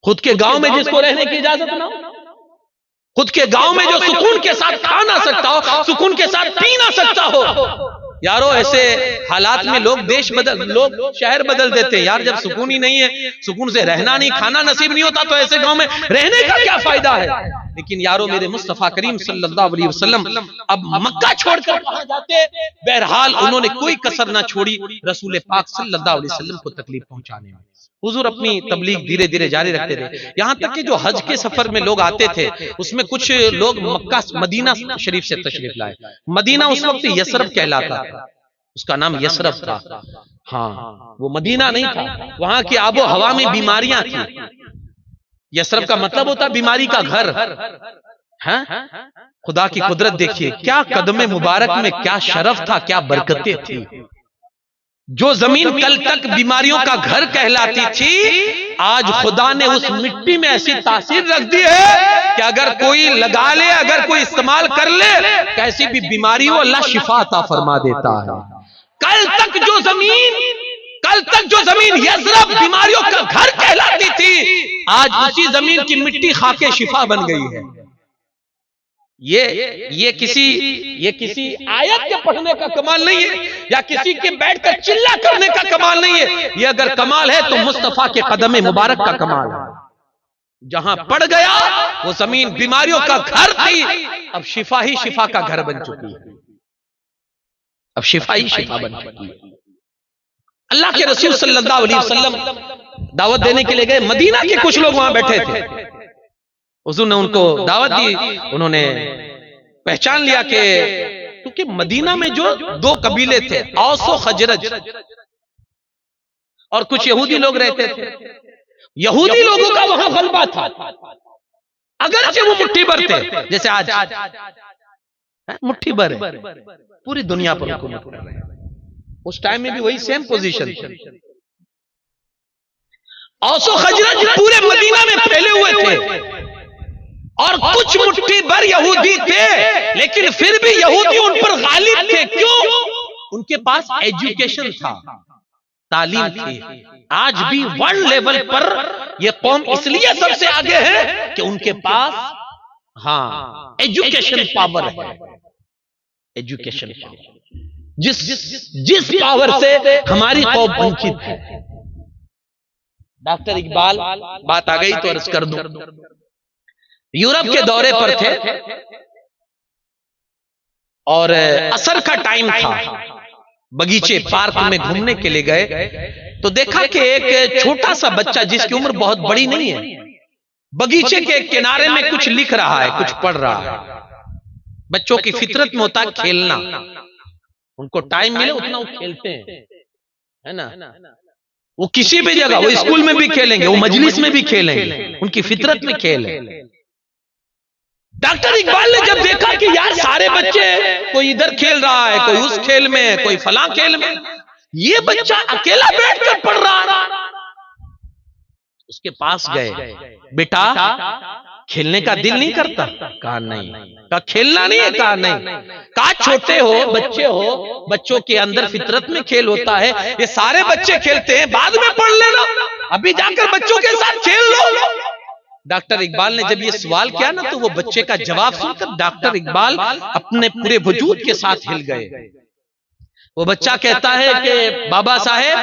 خود کے گاؤں میں جس کو رہنے کی اجازت نہ ہو، خود کے گاؤں میں جو سکون کے ساتھ کھا نہ سکتا ہو، سکون کے ساتھ پی نہ سکتا ہو. یارو ایسے حالات میں لوگ لوگ شہر بدل دیتے ہیں. یار جب سکون ہی نہیں ہے، سکون سے رہنا نہیں، کھانا نصیب نہیں ہوتا، تو ایسے گاؤں میں رہنے کا کیا فائدہ ہے؟ لیکن یارو میرے مصطفیٰ کریم صلی اللہ علیہ وسلم اب مکہ چھوڑ کر کہاں جاتے؟ بہرحال انہوں نے کوئی کسر نہ چھوڑی رسول پاک صلی اللہ علیہ وسلم کو تکلیف پہنچانے میں. حضور اپنی تبلیغ دھیرے دھیرے جاری رکھتے تھے، یہاں تک کہ جو حج کے سفر میں لوگ آتے تھے اس میں کچھ لوگ مکہ مدینہ شریف سے تشریف لائے. مدینہ اس وقت یثرب کہلاتا تھا، اس کا نام یثرب تھا. ہاں وہ مدینہ نہیں تھا. وہاں کی آب و ہوا میں بیماریاں تھیں. یثرب کا مطلب ہوتا بیماری کا گھر. خدا کی قدرت دیکھیے، کیا قدم مبارک میں کیا شرف تھا، کیا برکتیں تھی. جو زمین کل تک بیماریوں کا گھر کہلاتی تھی، آج خدا نے اس مٹی میں ایسی تاثیر رکھ دی ہے کہ اگر کوئی لگا لے، اگر کوئی استعمال کر لے، کیسی بھی بیماری ہو اللہ شفا عطا فرما دیتا ہے. کل تک جو زمین یثرب بیماریوں کا گھر کہلاتی تھی، آج اسی زمین کی مٹی خاک شفا بن گئی ہے. یہ کسی آیت کے پڑھنے کا کمال نہیں ہے، یا کسی کے بیٹھ کر چلا کرنے کا کمال نہیں ہے. یہ اگر کمال ہے تو مصطفیٰ کے قدم مبارک کا کمال ہے. جہاں پڑ گیا وہ زمین بیماریوں کا گھر تھی، اب شفا ہی شفا کا گھر بن چکی ہے. اب شفا ہی شفا بن چکی ہے. اللہ کے رسول صلی اللہ علیہ وسلم دعوت دینے کے لیے گئے. مدینہ کے کچھ لوگ وہاں بیٹھے تھے. حضور نے ان کو دعوت دی. انہوں نے پہچان لیا کہ کیونکہ مدینہ میں جو دو قبیلے تھے، اوس و خزرج، اور کچھ یہودی لوگ رہتے تھے. یہودی لوگوں کا وہاں غلبہ تھا، اگرچہ وہ مٹھی بھر تھے. جیسے آج مٹھی بھر ہے، پوری دنیا پر حکومت کر رہے ہیں. اس ٹائم میں بھی وہی سیم پوزیشن تھی. اوس و خزرج پورے مدینہ میں پھیلے ہوئے تھے، اور کچھ مٹھی بھر یہودی تھے، لیکن پھر بھی یہودی ان پر غالب تھے. کیوں؟ ان کے پاس ایجوکیشن تھا، تعلیم تھی. آج بھی ورلڈ لیول پر یہ قوم اس لیے سب سے آگے ہے کہ ان کے پاس ایجوکیشن پاور ہے. ایجوکیشن پاور جس پاور سے ہماری قوم ونچت ہے. ڈاکٹر اقبال، بات آ گئی تو عرض کر دوں، یورپ کے دورے پر تھے اور عصر کا ٹائم تھا. بگیچے پارک میں گھومنے کے لیے گئے تو دیکھا کہ ایک چھوٹا سا بچہ جس کی عمر بہت بڑی نہیں ہے، بگیچے کے کنارے میں کچھ لکھ رہا ہے، کچھ پڑھ رہا ہے. بچوں کی فطرت میں ہوتا ہے کھیلنا، ان کو ٹائم ملے اتنا وہ کھیلتے ہیں، ہے نا. وہ کسی بھی جگہ، وہ اسکول میں بھی کھیلیں گے، وہ مجلس میں بھی کھیلیں گے، ان کی فطرت میں کھیل ہے. ڈاکٹر اقبال نے جب دیکھا کہ یار سارے بچے، کوئی ادھر کھیل رہا ہے، کوئی اس کھیل میں، کوئی فلاں کھیل میں، یہ بچہ اکیلا بیٹھ کر پڑھ رہا. اس کے پاس گئے، بیٹا کھیلنے کا دل نہیں کرتا؟ کہا نہیں. کہا کھیلنا نہیں ہے؟ کہا نہیں. کہا چھوٹے ہو، بچے ہو، بچوں کے اندر فطرت میں کھیل ہوتا ہے. یہ سارے بچے کھیلتے ہیں، بعد میں پڑھ لینا، ابھی جا کر بچوں کے ساتھ کھیل لو. ڈاکٹر اقبال نے جب یہ سوال کیا نا تو وہ بچے کا جواب سن کر ڈاکٹر اقبال اپنے پورے وجود کے ساتھ ہل گئے. وہ بچہ کہتا ہے کہ بابا صاحب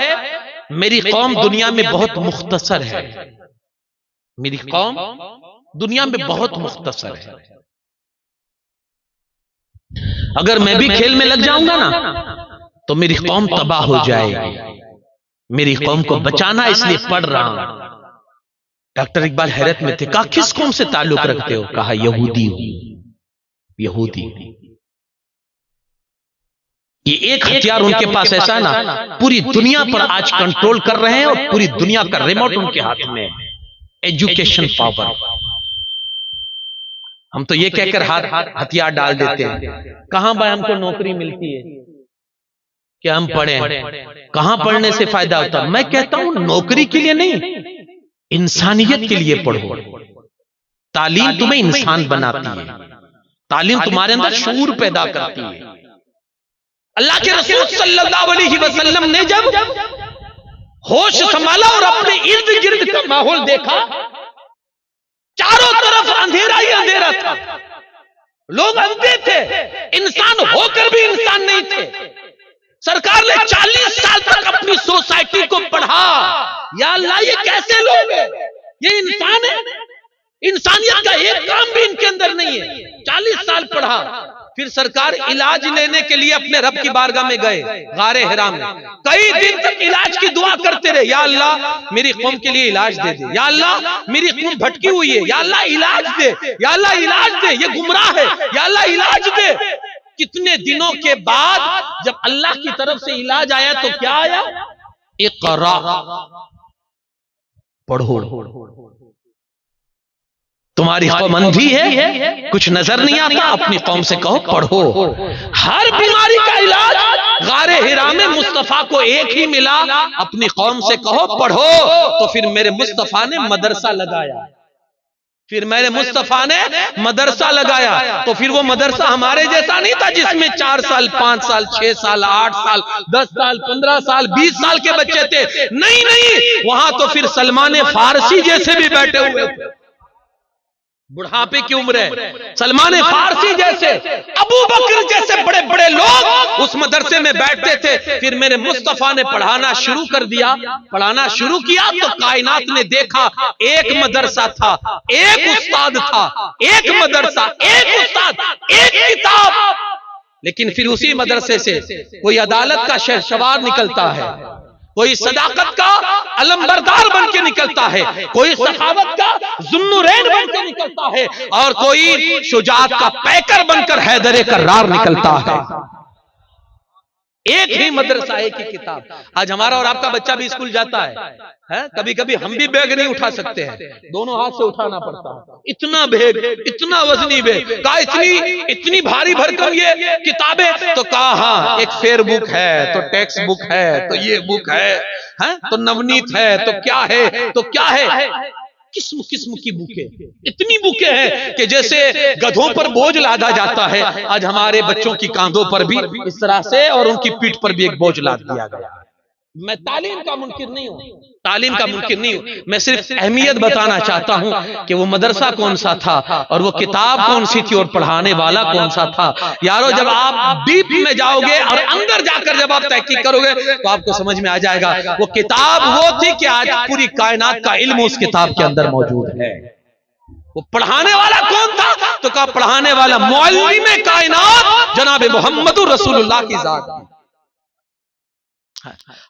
میری قوم دنیا میں بہت مختصر ہے، میری قوم دنیا میں بہت مختصر ہے. اگر میں بھی کھیل میں لگ جاؤں گا نا تو میری قوم تباہ ہو جائے گی. میری قوم کو بچانا اس لیے پڑھ رہا ہوں. ڈاکٹر اقبال حیرت میں تھے، کہا کس قوم سے تعلق رکھتے ہو؟ کہا یہودی ہوں، یہودی۔ یہ ایک ہتھیار ان کے پاس ایسا ہے نا، پوری دنیا پر آج کنٹرول کر رہے ہیں، اور پوری دنیا کا ریموٹ ان کے ہاتھ میں ہے، ایجوکیشن پاور۔ ہم تو یہ کہہ کر ہتھیار ڈال دیتے ہیں، کہاں بھائی ہم کو نوکری ملتی ہے کہ ہم پڑھیں؟ کہاں پڑھنے سے فائدہ ہوتا؟ میں کہتا ہوں نوکری کے لیے نہیں، انسانیت کے لیے پڑھو۔ تعلیم تمہیں انسان بناتی ہے، تعلیم تمہارے اندر شعور پیدا کرتی ہے۔ اللہ کے رسول صلی اللہ علیہ وسلم نے جب ہوش سنبھالا اور اپنے ارد گرد کا ماحول دیکھا، چاروں طرف اندھیرا ہی اندھیرا تھا، لوگ اندھے تھے، انسان ہو کر بھی انسان نہیں تھے۔ سرکار نے 40 سال تک اپنی سوسائٹی کو پڑھا، یا اللہ یہ کیسے لوگ ہیں؟ یہ انسان ہے، انسانیت کا ایک کام بھی ان کے اندر نہیں ہے۔ 40 سال پڑھا، پھر سرکار علاج لینے کے لیے اپنے رب کی بارگاہ میں گئے، غار حرا میں کئی دن تک علاج کی دعا کرتے رہے، یا اللہ میری قوم کے لیے علاج دے دے، یا اللہ میری قوم بھٹکی ہوئی ہے، یا اللہ علاج دے، یا اللہ علاج دے، یہ گمراہ ہے، یا اللہ علاج دے۔ کتنے دنوں کے بعد جب اللہ کی طرف سے علاج آیا تو کیا آیا؟ اقرا، پڑھو، تمہاری قوم اندھی ہے، کچھ نظر نہیں آتا، اپنی قوم سے کہو پڑھو۔ ہر بیماری کا علاج غار حرا میں مصطفیٰ کو ایک ہی ملا، اپنی قوم سے کہو پڑھو۔ تو پھر میرے مصطفیٰ نے مدرسہ لگایا، پھر میرے مصطفیٰ نے مدرسہ لگایا، تو پھر وہ مدرسہ ہمارے جیسا نہیں تھا جس میں 4 سال 5 سال 6 سال 8 سال 10 سال 15 سال 20 سال کے بچے تھے، نہیں، وہاں تو پھر سلمان فارسی جیسے بھی بیٹھے ہوئے تھے، بڑھاپے کی عمر ہے، سلمان فارسی جیسے، ابو بکر جیسے بڑے بڑے لوگ اس مدرسے میں بیٹھتے تھے۔ پھر میرے مصطفیٰ نے پڑھانا شروع کر دیا، پڑھانا شروع کیا تو کائنات نے دیکھا ایک مدرسہ تھا، ایک استاد تھا، ایک مدرسہ، ایک استاد، ایک کتاب، لیکن پھر اسی مدرسے سے کوئی عدالت کا شہسوار نکلتا ہے، کوئی صداقت کا علمبردار بن کے نکلتا ہے، کوئی سخاوت کا ذوالنورین بن کے نکلتا ہے، اور کوئی شجاعت کا پیکر بن کر حیدر کرار نکلتا ہے۔ ایک ہی مدرسہ، ایک ہی کتاب۔ آج ہمارا اور آپ کا بچہ بھی اسکول جاتا ہے، کبھی کبھی ہم بھی بیگ نہیں اٹھا سکتے ہیں، دونوں ہاتھ سے اٹھانا پڑتا ہے، اتنا بیگ، اتنا وزنی بیگ، کہا اتنی بھاری بھرکم یہ کتابیں، تو کہا ہاں ایک فیئر بک ہے، تو ٹیکسٹ بک ہے، تو یہ بک ہے، تو نونیت ہے، تو کیا ہے، تو کیا ہے، قسم قسم کی بکیں، اتنی بکیں ہیں کہ جیسے گدھوں پر بوجھ لادا جاتا ہے، آج ہمارے بچوں کی کاندھوں پر بھی اس طرح سے، اور ان کی پیٹھ پر بھی ایک بوجھ لاد دیا گیا۔ میں تعلیم کا منکر نہیں ہوں، تعلیم کا منکر نہیں ہوں، میں صرف اہمیت بتانا چاہتا ہوں کہ وہ مدرسہ کون سا تھا، اور وہ کتاب کون سی تھی، اور پڑھانے والا کون سا تھا۔ یارو جب آپ ڈیپ میں جاؤ گے اور اندر جا کر جب آپ تحقیق کرو گے تو آپ کو سمجھ میں آ جائے گا وہ کتاب وہ تھی کہ آج پوری کائنات کا علم اس کتاب کے اندر موجود ہے۔ وہ پڑھانے والا کون تھا؟ تو کہا پڑھانے والا معلم کائنات جناب محمد رسول اللہ کی ذات۔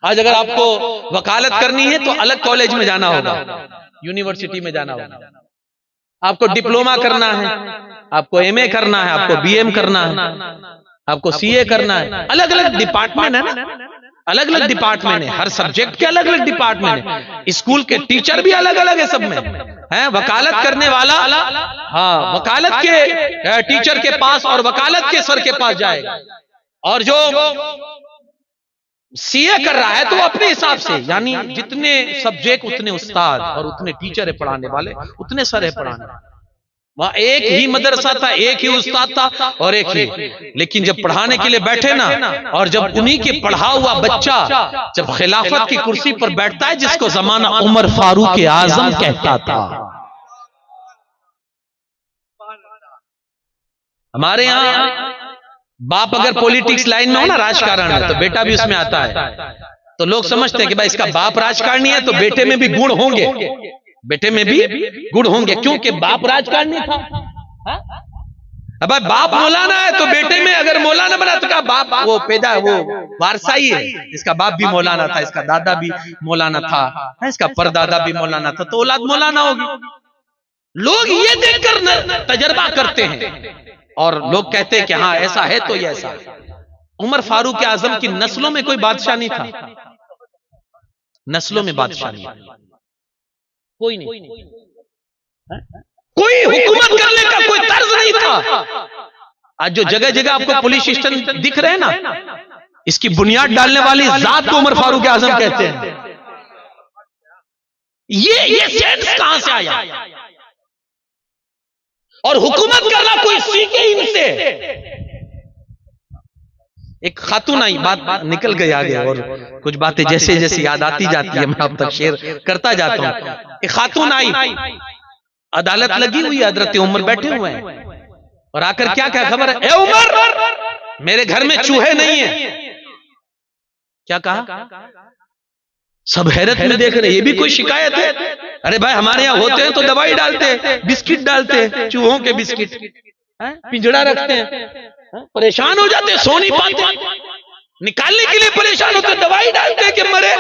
آج اگر آپ کو وکالت کرنی ہے تو الگ کالج میں جانا ہوگا، یونیورسٹی میں جانا ہوگا، آپ کو ڈپلوما کرنا ہے، آپ کو ایم اے کرنا ہے، آپ کو بی ایم کرنا ہے، آپ کو سی اے کرنا ہے، الگ الگ ڈپارٹمنٹ ہے نا، الگ الگ ڈپارٹمنٹ ہے، ہر سبجیکٹ کے الگ الگ ڈپارٹمنٹ ہے، اسکول کے ٹیچر بھی الگ الگ ہے، سب میں ہے وکالت کرنے والا، ہاں وکالت کے ٹیچر کے پاس اور وکالت کے سر کے پاس جائے گا، اور جو سی اے کر رہا ہے تو اپنے حساب سے، یعنی جتنے سبجیکٹ اتنے استاد، اور اتنے ٹیچر ہے پڑھانے والے، اتنے سر ہے پڑھانے، وہاں ایک ہی مدرسہ تھا، ایک ہی استاد تھا، اور ایک ہی، لیکن جب پڑھانے کے لیے بیٹھے نا، اور جب انہی کے پڑھا ہوا بچہ جب خلافت کی کرسی پر بیٹھتا ہے، جس کو زمانہ عمر فاروق اعظم کہتا تھا، ہمارے یہاں باپ اگر پولیٹکس لائن میں ہو نا، راجکارن ہے، تو بیٹا بھی اس میں آتا ہے، تو لوگ سمجھتے ہیں کہ بھائی اس کا باپ راجکارنی ہے تو بیٹے میں بھی گڑ ہوں گے، بیٹے میں بھی گڑ ہوں گے، کیونکہ باپ راجکارنی تھا۔ اب باپ مولانا ہے تو بیٹے میں اگر مولانا بنا تو کہا باپ وہ پیدا وہ وارثائی ہے، اس کا باپ بھی مولانا تھا، اس کا دادا بھی مولانا تھا، اس کا پردادا بھی مولانا تھا، تو اولاد مولانا ہوگی۔ لوگ یہ دیکھ کر تجربہ کرتے ہیں اور لوگ کہتے ہیں کہ ہاں ایسا ہے تو یہ ایسا ہے۔ عمر فاروق اعظم کی نسلوں میں کوئی بادشاہ نہیں تھا، نسلوں میں بادشاہ نہیں تھا، کوئی نہیں، کوئی حکومت کرنے کا کوئی طرز نہیں تھا۔ آج جو جگہ جگہ آپ کو پولیس اسٹیشن دکھ رہے ہیں نا، اس کی بنیاد ڈالنے والی ذات کو عمر فاروق اعظم کہتے ہیں۔ یہ سینس کہاں سے آیا؟ اور حکومت کرنا کوئی سیکھے ان سے۔ ایک خاتون آئی، بات نکل گئی آگے اور کچھ باتیں جیسے جیسے یاد آتی جاتی ہے میں اب تک شیئر کرتا جاتا ہوں۔ ایک خاتون آئی، عدالت لگی ہوئی، حضرت عمر بیٹھے ہوئے ہیں اور آ کر کیا خبر ہے؟ اے عمر، میرے گھر میں چوہے نہیں ہیں۔ کیا کہا؟ سب حیرت میں دیکھ رہے، یہ بھی کوئی شکایت ہے؟ ارے بھائی ہمارے یہاں ہوتے ہیں تو دوائی ڈالتے ہیں، بسکٹ ڈالتے ہیں، چوہوں کے بسکٹ، پنجڑا رکھتے ہیں، پریشان ہو جاتے ہیں، سو نہیں پاتے، نکالنے کے لیے پریشان ہوتے ہیں، دوائی ڈالتے ہیں کہ مرے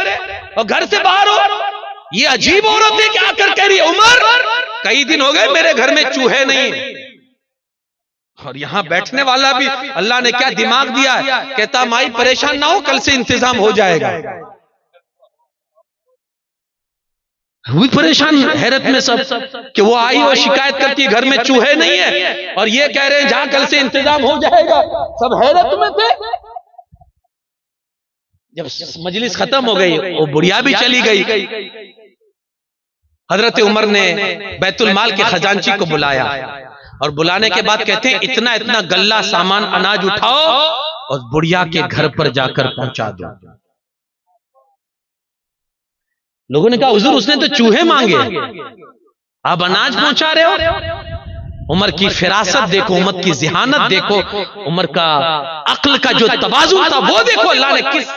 اور گھر سے باہر ہو۔ یہ عجیب عورت ہے کہ آ کر کہہ رہی ہے عمر کئی دن ہو گئے میرے گھر میں چوہے نہیں ہیں۔ اور یہاں بیٹھنے والا بھی اللہ نے کیا دماغ دیا ہے، کہتا مائی پریشان نہ ہو، کل سے انتظام ہو جائے گا۔ ہوئی پریشان حیرت میں سب کہ وہ آئی اور شکایت کرتی گھر میں چوہے نہیں ہیں اور یہ کہہ رہے ہیں جہاں کل سے انتظام ہو جائے گا۔ سب حیرت میں تھے۔ جب مجلس ختم ہو گئی، وہ بڑھیا بھی چلی گئی، حضرت عمر نے بیت المال کے خزانچی کو بلایا اور بلانے کے بعد کہتے ہیں اتنا اتنا گلہ سامان اناج اٹھاؤ اور بڑھیا کے گھر پر جا کر پہنچا دو۔ لوگوں نے کہا حضور اس نے تو چوہے مانگے، آپ اناج پہنچا رہے ہو۔ عمر کی فراست دیکھو، عمر کی ذہانت دیکھو، عمر کا عقل کا جو توازن تھا وہ دیکھو، اللہ نے کس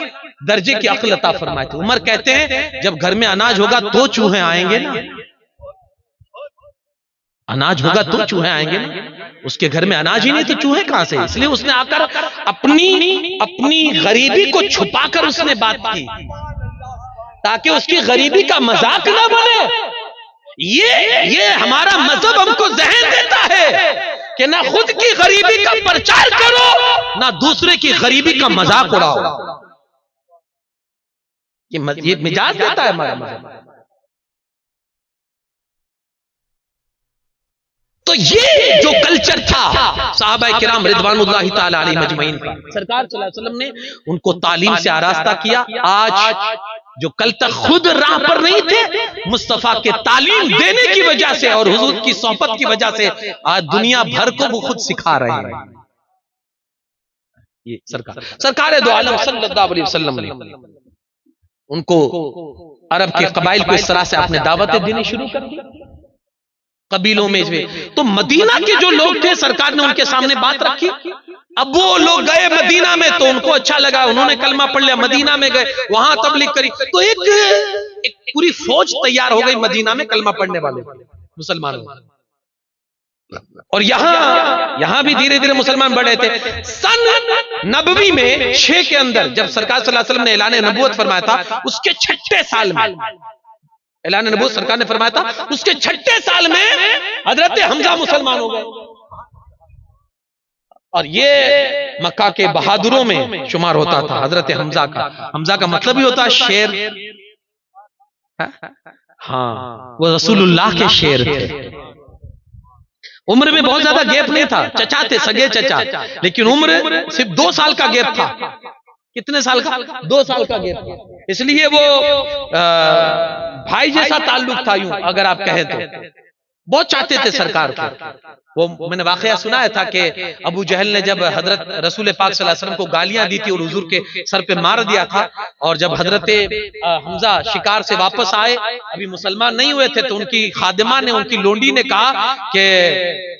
درجے کی عقل عطا فرمائی تھی۔ عمر کہتے ہیں جب گھر میں اناج ہوگا تو چوہے آئیں گے نا، اناج ہوگا تو چوہے آئیں گے نا، اس کے گھر میں اناج ہی نہیں تو چوہے کہاں سے؟ اس لیے اس نے آ کر اپنی غریبی کو چھپا کر اس نے بات کی تاکہ اس کی غریبی کا مذاق نہ بنے۔ یہ ہمارا مذہب ہم کو ذہن دیتا ہے کہ نہ خود کی غریبی کا پرچار کرو نہ دوسرے کی غریبی کا مذاق اڑاؤ۔ یہ مزاج دیتا ہے ہمارا مذہب۔ تو یہ جو کلچر تھا صحابہ کرام رضوان اللہ تعالی علیہ مجمعین کا، سرکار صلی اللہ علیہ وسلم نے ان کو تعلیم سے آراستہ کیا۔ آج جو کل تک خود راہ پر نہیں تھے، مصطفیٰ کے تعلیم دینے کی وجہ سے اور حضور کی صحبت کی وجہ سے آج دنیا بھر کو وہ خود سکھا رہے ہیں۔ یہ سرکار دو عالم صلی اللہ علیہ وسلم نے ان کو عرب کے قبائل کو اس طرح سے اپنے دعوتیں دینی شروع کر دی قبیلوں میں۔ تو مدینہ کے جو لوگ تھے سرکار نے ان کے سامنے بات رکھی۔ اب وہ لوگ گئے مدینہ میں تو ان کو اچھا لگا، انہوں نے کلمہ پڑھ لیا، مدینہ میں گئے وہاں تبلیغ کری، تو ایک پوری فوج تیار ہو گئی مدینہ میں کلمہ پڑھنے والے مسلمانوں۔ اور یہاں بھی دھیرے دھیرے مسلمان بڑھے تھے۔ سن نبوی میں 6 کے اندر جب سرکار صلی اللہ علیہ وسلم نے اعلان نبوت فرمایا تھا، اس کے 6 سال میں اعلان نبوت سرکار نے فرمایا تھا، اس کے 6 سال میں حضرت حمزہ مسلمان ہو گئے۔ اور یہ مکہ کے بہادروں میں شمار ہوتا تھا حضرت حمزہ کا۔ حمزہ کا مطلب ہی ہوتا ہے شیر۔ ہاں وہ رسول اللہ کے شیر تھے۔ عمر میں بہت زیادہ گیپ نہیں تھا، چچا تھے، سگے چچا، لیکن عمر صرف 2 سال کا گیپ تھا۔ کتنے سال کا؟ 2 سال کا گیپ تھا۔ اس لیے وہ بھائی جیسا تعلق تھا، یوں اگر آپ کہیں تو بہت چاہتے تھے سرکار کو۔ وہ میں نے واقعہ سنایا تھا کہ ابو جہل نے جب حضرت رسول پاک صلی اللہ علیہ وسلم کو گالیاں دی تھی اور حضور کے سر پہ مار دیا تھا، اور جب حضرت حمزہ شکار سے واپس آئے، ابھی مسلمان نہیں ہوئے تھے، تو ان کی خادمہ نے، ان کی لونڈی نے کہا کہ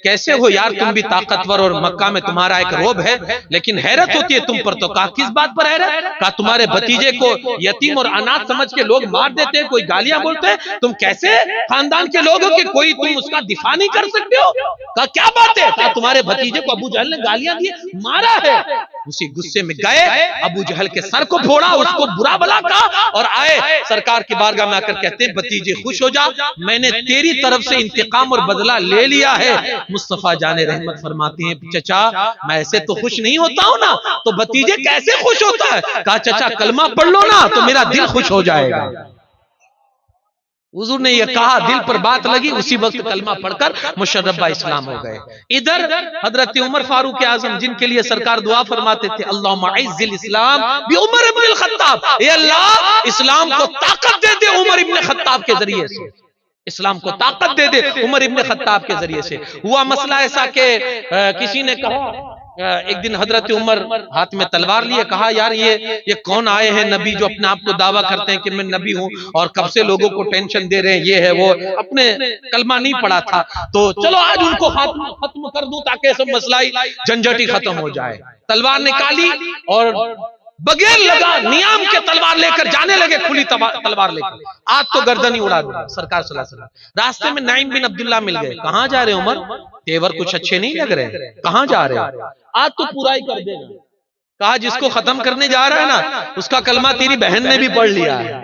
کیسے ہو یار، تم بھی طاقتور اور مکہ میں تمہارا ایک روب ہے، لیکن حیرت ہوتی ہے تم پر۔ تو کہا کس بات پر حیرت؟ کہا تمہارے بھتیجے کو یتیم اور اناتھ سمجھ کے لوگ مار دیتے ہیں، کوئی گالیاں بولتے ہیں، تم کیسے خاندان کے لوگ ہو کہ کوئی تم اس کا دفاع نہیں کر سکتے ہو؟ کہا کیا بات ہے؟ کہا تمہارے بھتیجے کو ابو جہل نے گالیاں دی مارا ہے۔ اسی غصے میں گئے، ابو جہل کے سر کو پھوڑا، اس کو برا بلا کہا، اور آئے سرکار کی بارگاہ میں آ کر کہتے ہیں بھتیجے خوش ہو جا، میں نے تیری طرف سے انتقام اور بدلہ لے لیا ہے۔ مصطفیٰ جان رحمت فرماتے ہیں چچا میں ایسے تو خوش نہیں ہوتا ہوں نا، تو بھتیجے کیسے خوش ہوتا ہے؟ کہا چچا کلمہ پڑھ لو نا تو میرا دل خوش ہو جائے گا۔ حضور نے یہ کہا، دل پر بات لگی، اسی وقت کلمہ پڑھ کر مشرف اسلام ہو گئے۔ ادھر حضرت عمر فاروق اعظم جن کے لیے سرکار دعا فرماتے تھے اللہم اعز الاسلام بعمر ابن الخطاب، اے اللہ اسلام کو طاقت دے دے عمر ابن خطاب کے ذریعے سے، اسلام کو طاقت دے دے عمر ابن خطاب کے ذریعے سے۔ ہوا مسئلہ ایسا کہ کسی نے کہا، ایک دن حضرت عمر ہاتھ میں تلوار لیے، کہا یار یہ کون آئے ہیں نبی جو اپنے آپ کو دعویٰ کرتے ہیں کہ میں نبی ہوں اور کب سے لوگوں کو ٹینشن دے رہے ہیں، یہ ہے وہ، اپنے کلمہ نہیں پڑا تھا، تو چلو آج ان کو ختم کر دوں تاکہ سب مسئلہ جھنجھٹ ختم ہو جائے۔ تلوار نکالی اور بغیر لگا نیام کے تلوار لے کر جانے لگے، کھلی تلوار لے کر، آج تو گردن ہی اڑا دیا سرکار صلی اللہ علیہ وسلم۔ راستے میں نعیم بن عبداللہ مل گئے، کہاں جا رہے عمر؟ تیور کچھ اچھے نہیں لگ رہے، کہاں جا رہے؟ آج تو پورا ہی کر دے گا۔ کہا جس کو ختم کرنے جا رہا ہے نا اس کا کلمہ تیری بہن نے بھی پڑھ لیا ہے،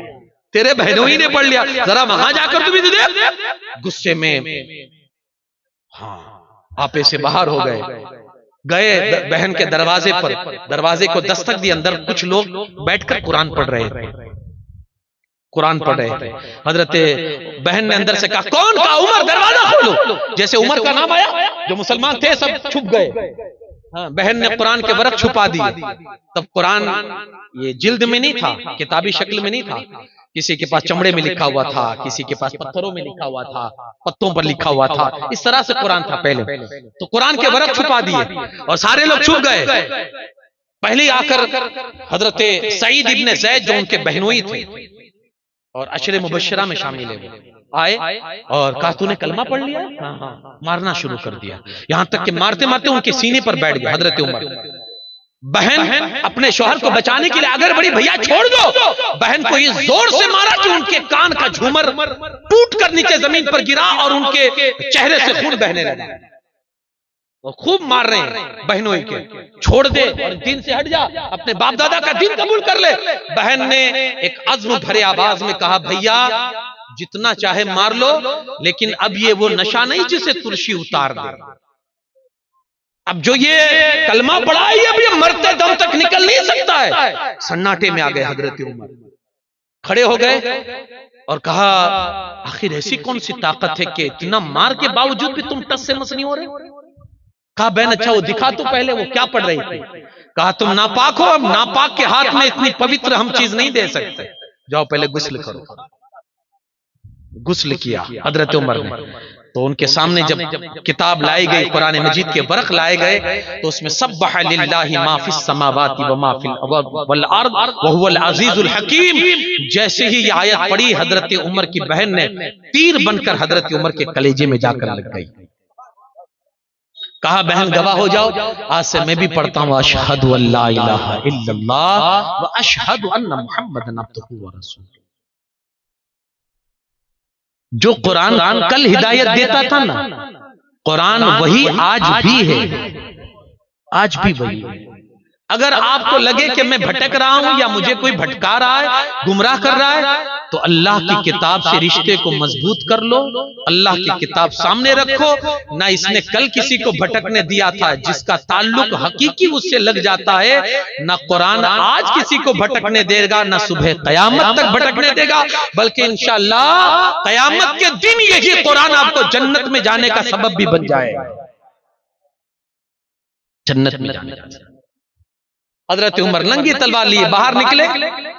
تیرے بہنوں ہی نے پڑھ لیا، ذرا وہاں جا کر تو بھی دے۔ غصے میں ہاں آپے سے باہر ہو گئے بہن کے دروازے پر، دروازے کو دستک دی، اندر کچھ لوگ بیٹھ کر قرآن پڑھ رہے تھے، قرآن پڑھ رہے تھے۔ حضرت بہن نے اندر سے کہا کون؟ کہا عمر، دروازہ کھولو۔ جیسے عمر کا نام آیا جو مسلمان تھے سب چھپ گئے۔ بہن نے قرآن کے ورق چھپا دیے، تب قرآن یہ جلد میں نہیں تھا، کتابی شکل میں نہیں تھا، کسی کے پاس چمڑے میں لکھا ہوا تھا، کسی کے پاس پتھروں میں لکھا ہوا تھا، پتوں پر لکھا ہوا تھا، اس طرح سے قرآن تھا پہلے۔ تو قرآن کے ورق چھپا دیے اور سارے لوگ چھپ گئے۔ پہلے آ کر حضرت سعید ابن زید جو ان کے بہنوئی تھے اور عشر مبشرہ میں شامل ہے، آئے اور کہا تو نے کلمہ پڑھ لیا؟ ہاں، مارنا شروع کر دیا، یہاں تک کہ مارتے مارتے ان کے سینے پر بیٹھ گئے حضرت عمر۔ بہن اپنے شوہر کو بچانے کے لیے اگر بڑی بھیا چھوڑ دو، بہن کو یہ زور سے مارا کہ ان کے کان کا جھومر ٹوٹ کر نیچے زمین پر گرا اور ان کے چہرے سے خون بہنے لگا۔ وہ خوب مار رہے ہیں بہنوئی کے، چھوڑ دے اور دین سے ہٹ جا، اپنے باپ دادا کا دین قبول کر لے۔ بہن نے ایک عزم بھرے آواز میں کہا بھیا جتنا چاہے مار لو، لیکن اب یہ وہ نشہ نہیں جسے ترشی اتار دے، اب جو یہ کلمہ پڑھا ہے اب یہ مرتے دم تک نکل نہیں سکتا ہے۔ سناٹے میں آ گئے حضرت عمر، کھڑے ہو گئے اور کہا آخر ایسی کون سی طاقت ہے کہ اتنا مار کے باوجود بھی تم ٹس سے مس نہیں ہو رہے؟ کہا بہن اچھا وہ دکھا تو پہلے وہ کیا پڑھ رہی تھی؟ کہا تم ناپاک ہو، اب ناپاک کے ہاتھ میں اتنی پوتر ہم چیز نہیں دے سکتے، جاؤ پہلے غسل کرو۔ غسل کیا حضرت عمر نے، تو ان کے سامنے جب کتاب لائی گئی، قرآن مجید کے ورق لائے گئے، تو اس میں سبح للہ ما فی السماوات وما فی والارض وهو العزیز الحکیم، جیسے ہی یہ آیت پڑھی حضرت عمر کی بہن نے تیر بن کر حضرت عمر کے کلیجے میں جا کر لگ گئی۔ کہا بہن گواہ ہو جاؤ، آج سے میں بھی پڑھتا ہوں اشہد ان لا الہ الا اللہ واشہد ان محمد عبدہ ورسولہ۔ جو قرآن کل ہدایت دیتا تھا نا، قرآن وہی آج بھی ہے، آج بھی وہی ہے۔ اگر آپ کو لگے کہ میں بھٹک رہا ہوں یا مجھے کوئی بھٹکا رہا ہے، گمراہ کر رہا ہے، تو اللہ کی کتاب سے رشتے کو مضبوط کر لو، اللہ کی کتاب سامنے رکھو۔ نہ اس نے کل کسی کو بھٹکنے دیا تھا، جس کا تعلق حقیقی اس سے لگ جاتا ہے، نہ قرآن آج کسی کو بھٹکنے دے گا، نہ صبح قیامت تک بھٹکنے دے گا، بلکہ انشاءاللہ قیامت کے دن یہی قرآن آپ کو جنت میں جانے کا سبب بھی بن جائے گا، جنت میں جانے کا سبب۔ حضرت عمر ننگی تلوار لیے باہر نکلے،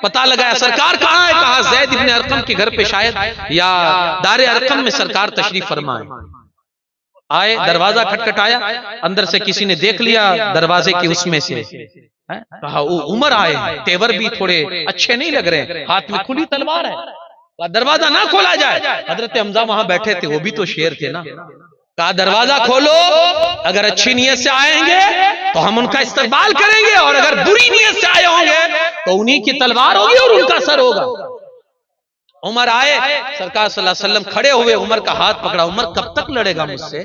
پتہ لگایا سرکار کہاں ہے؟ کہا زید ابن ارقم کے گھر پہ شاید یا دار ارقم میں سرکار تشریف فرمائے۔ آئے، دروازہ کھٹکھٹایا، اندر سے کسی نے دیکھ لیا دروازے کی اس میں سے، کہا عمر آئے، تیور بھی تھوڑے اچھے نہیں لگ رہے، ہاتھ میں کھلی تلوار ہے، کہا دروازہ نہ کھولا جائے۔ حضرت حمزہ وہاں بیٹھے تھے، وہ بھی تو شیر تھے نا، کہا دروازہ کھولو، اگر اچھی نیت سے آئیں گے تو ہم ان کا استقبال کریں گے، اور اگر بری نیت سے آئے ہوں گے تو انہی کی تلوار ہوگی اور ان کا سر ہوگا۔ عمر آئے، سرکار صلی اللہ علیہ وسلم کھڑے ہوئے، عمر کا ہاتھ پکڑا، عمر کب تک لڑے گا مجھ سے؟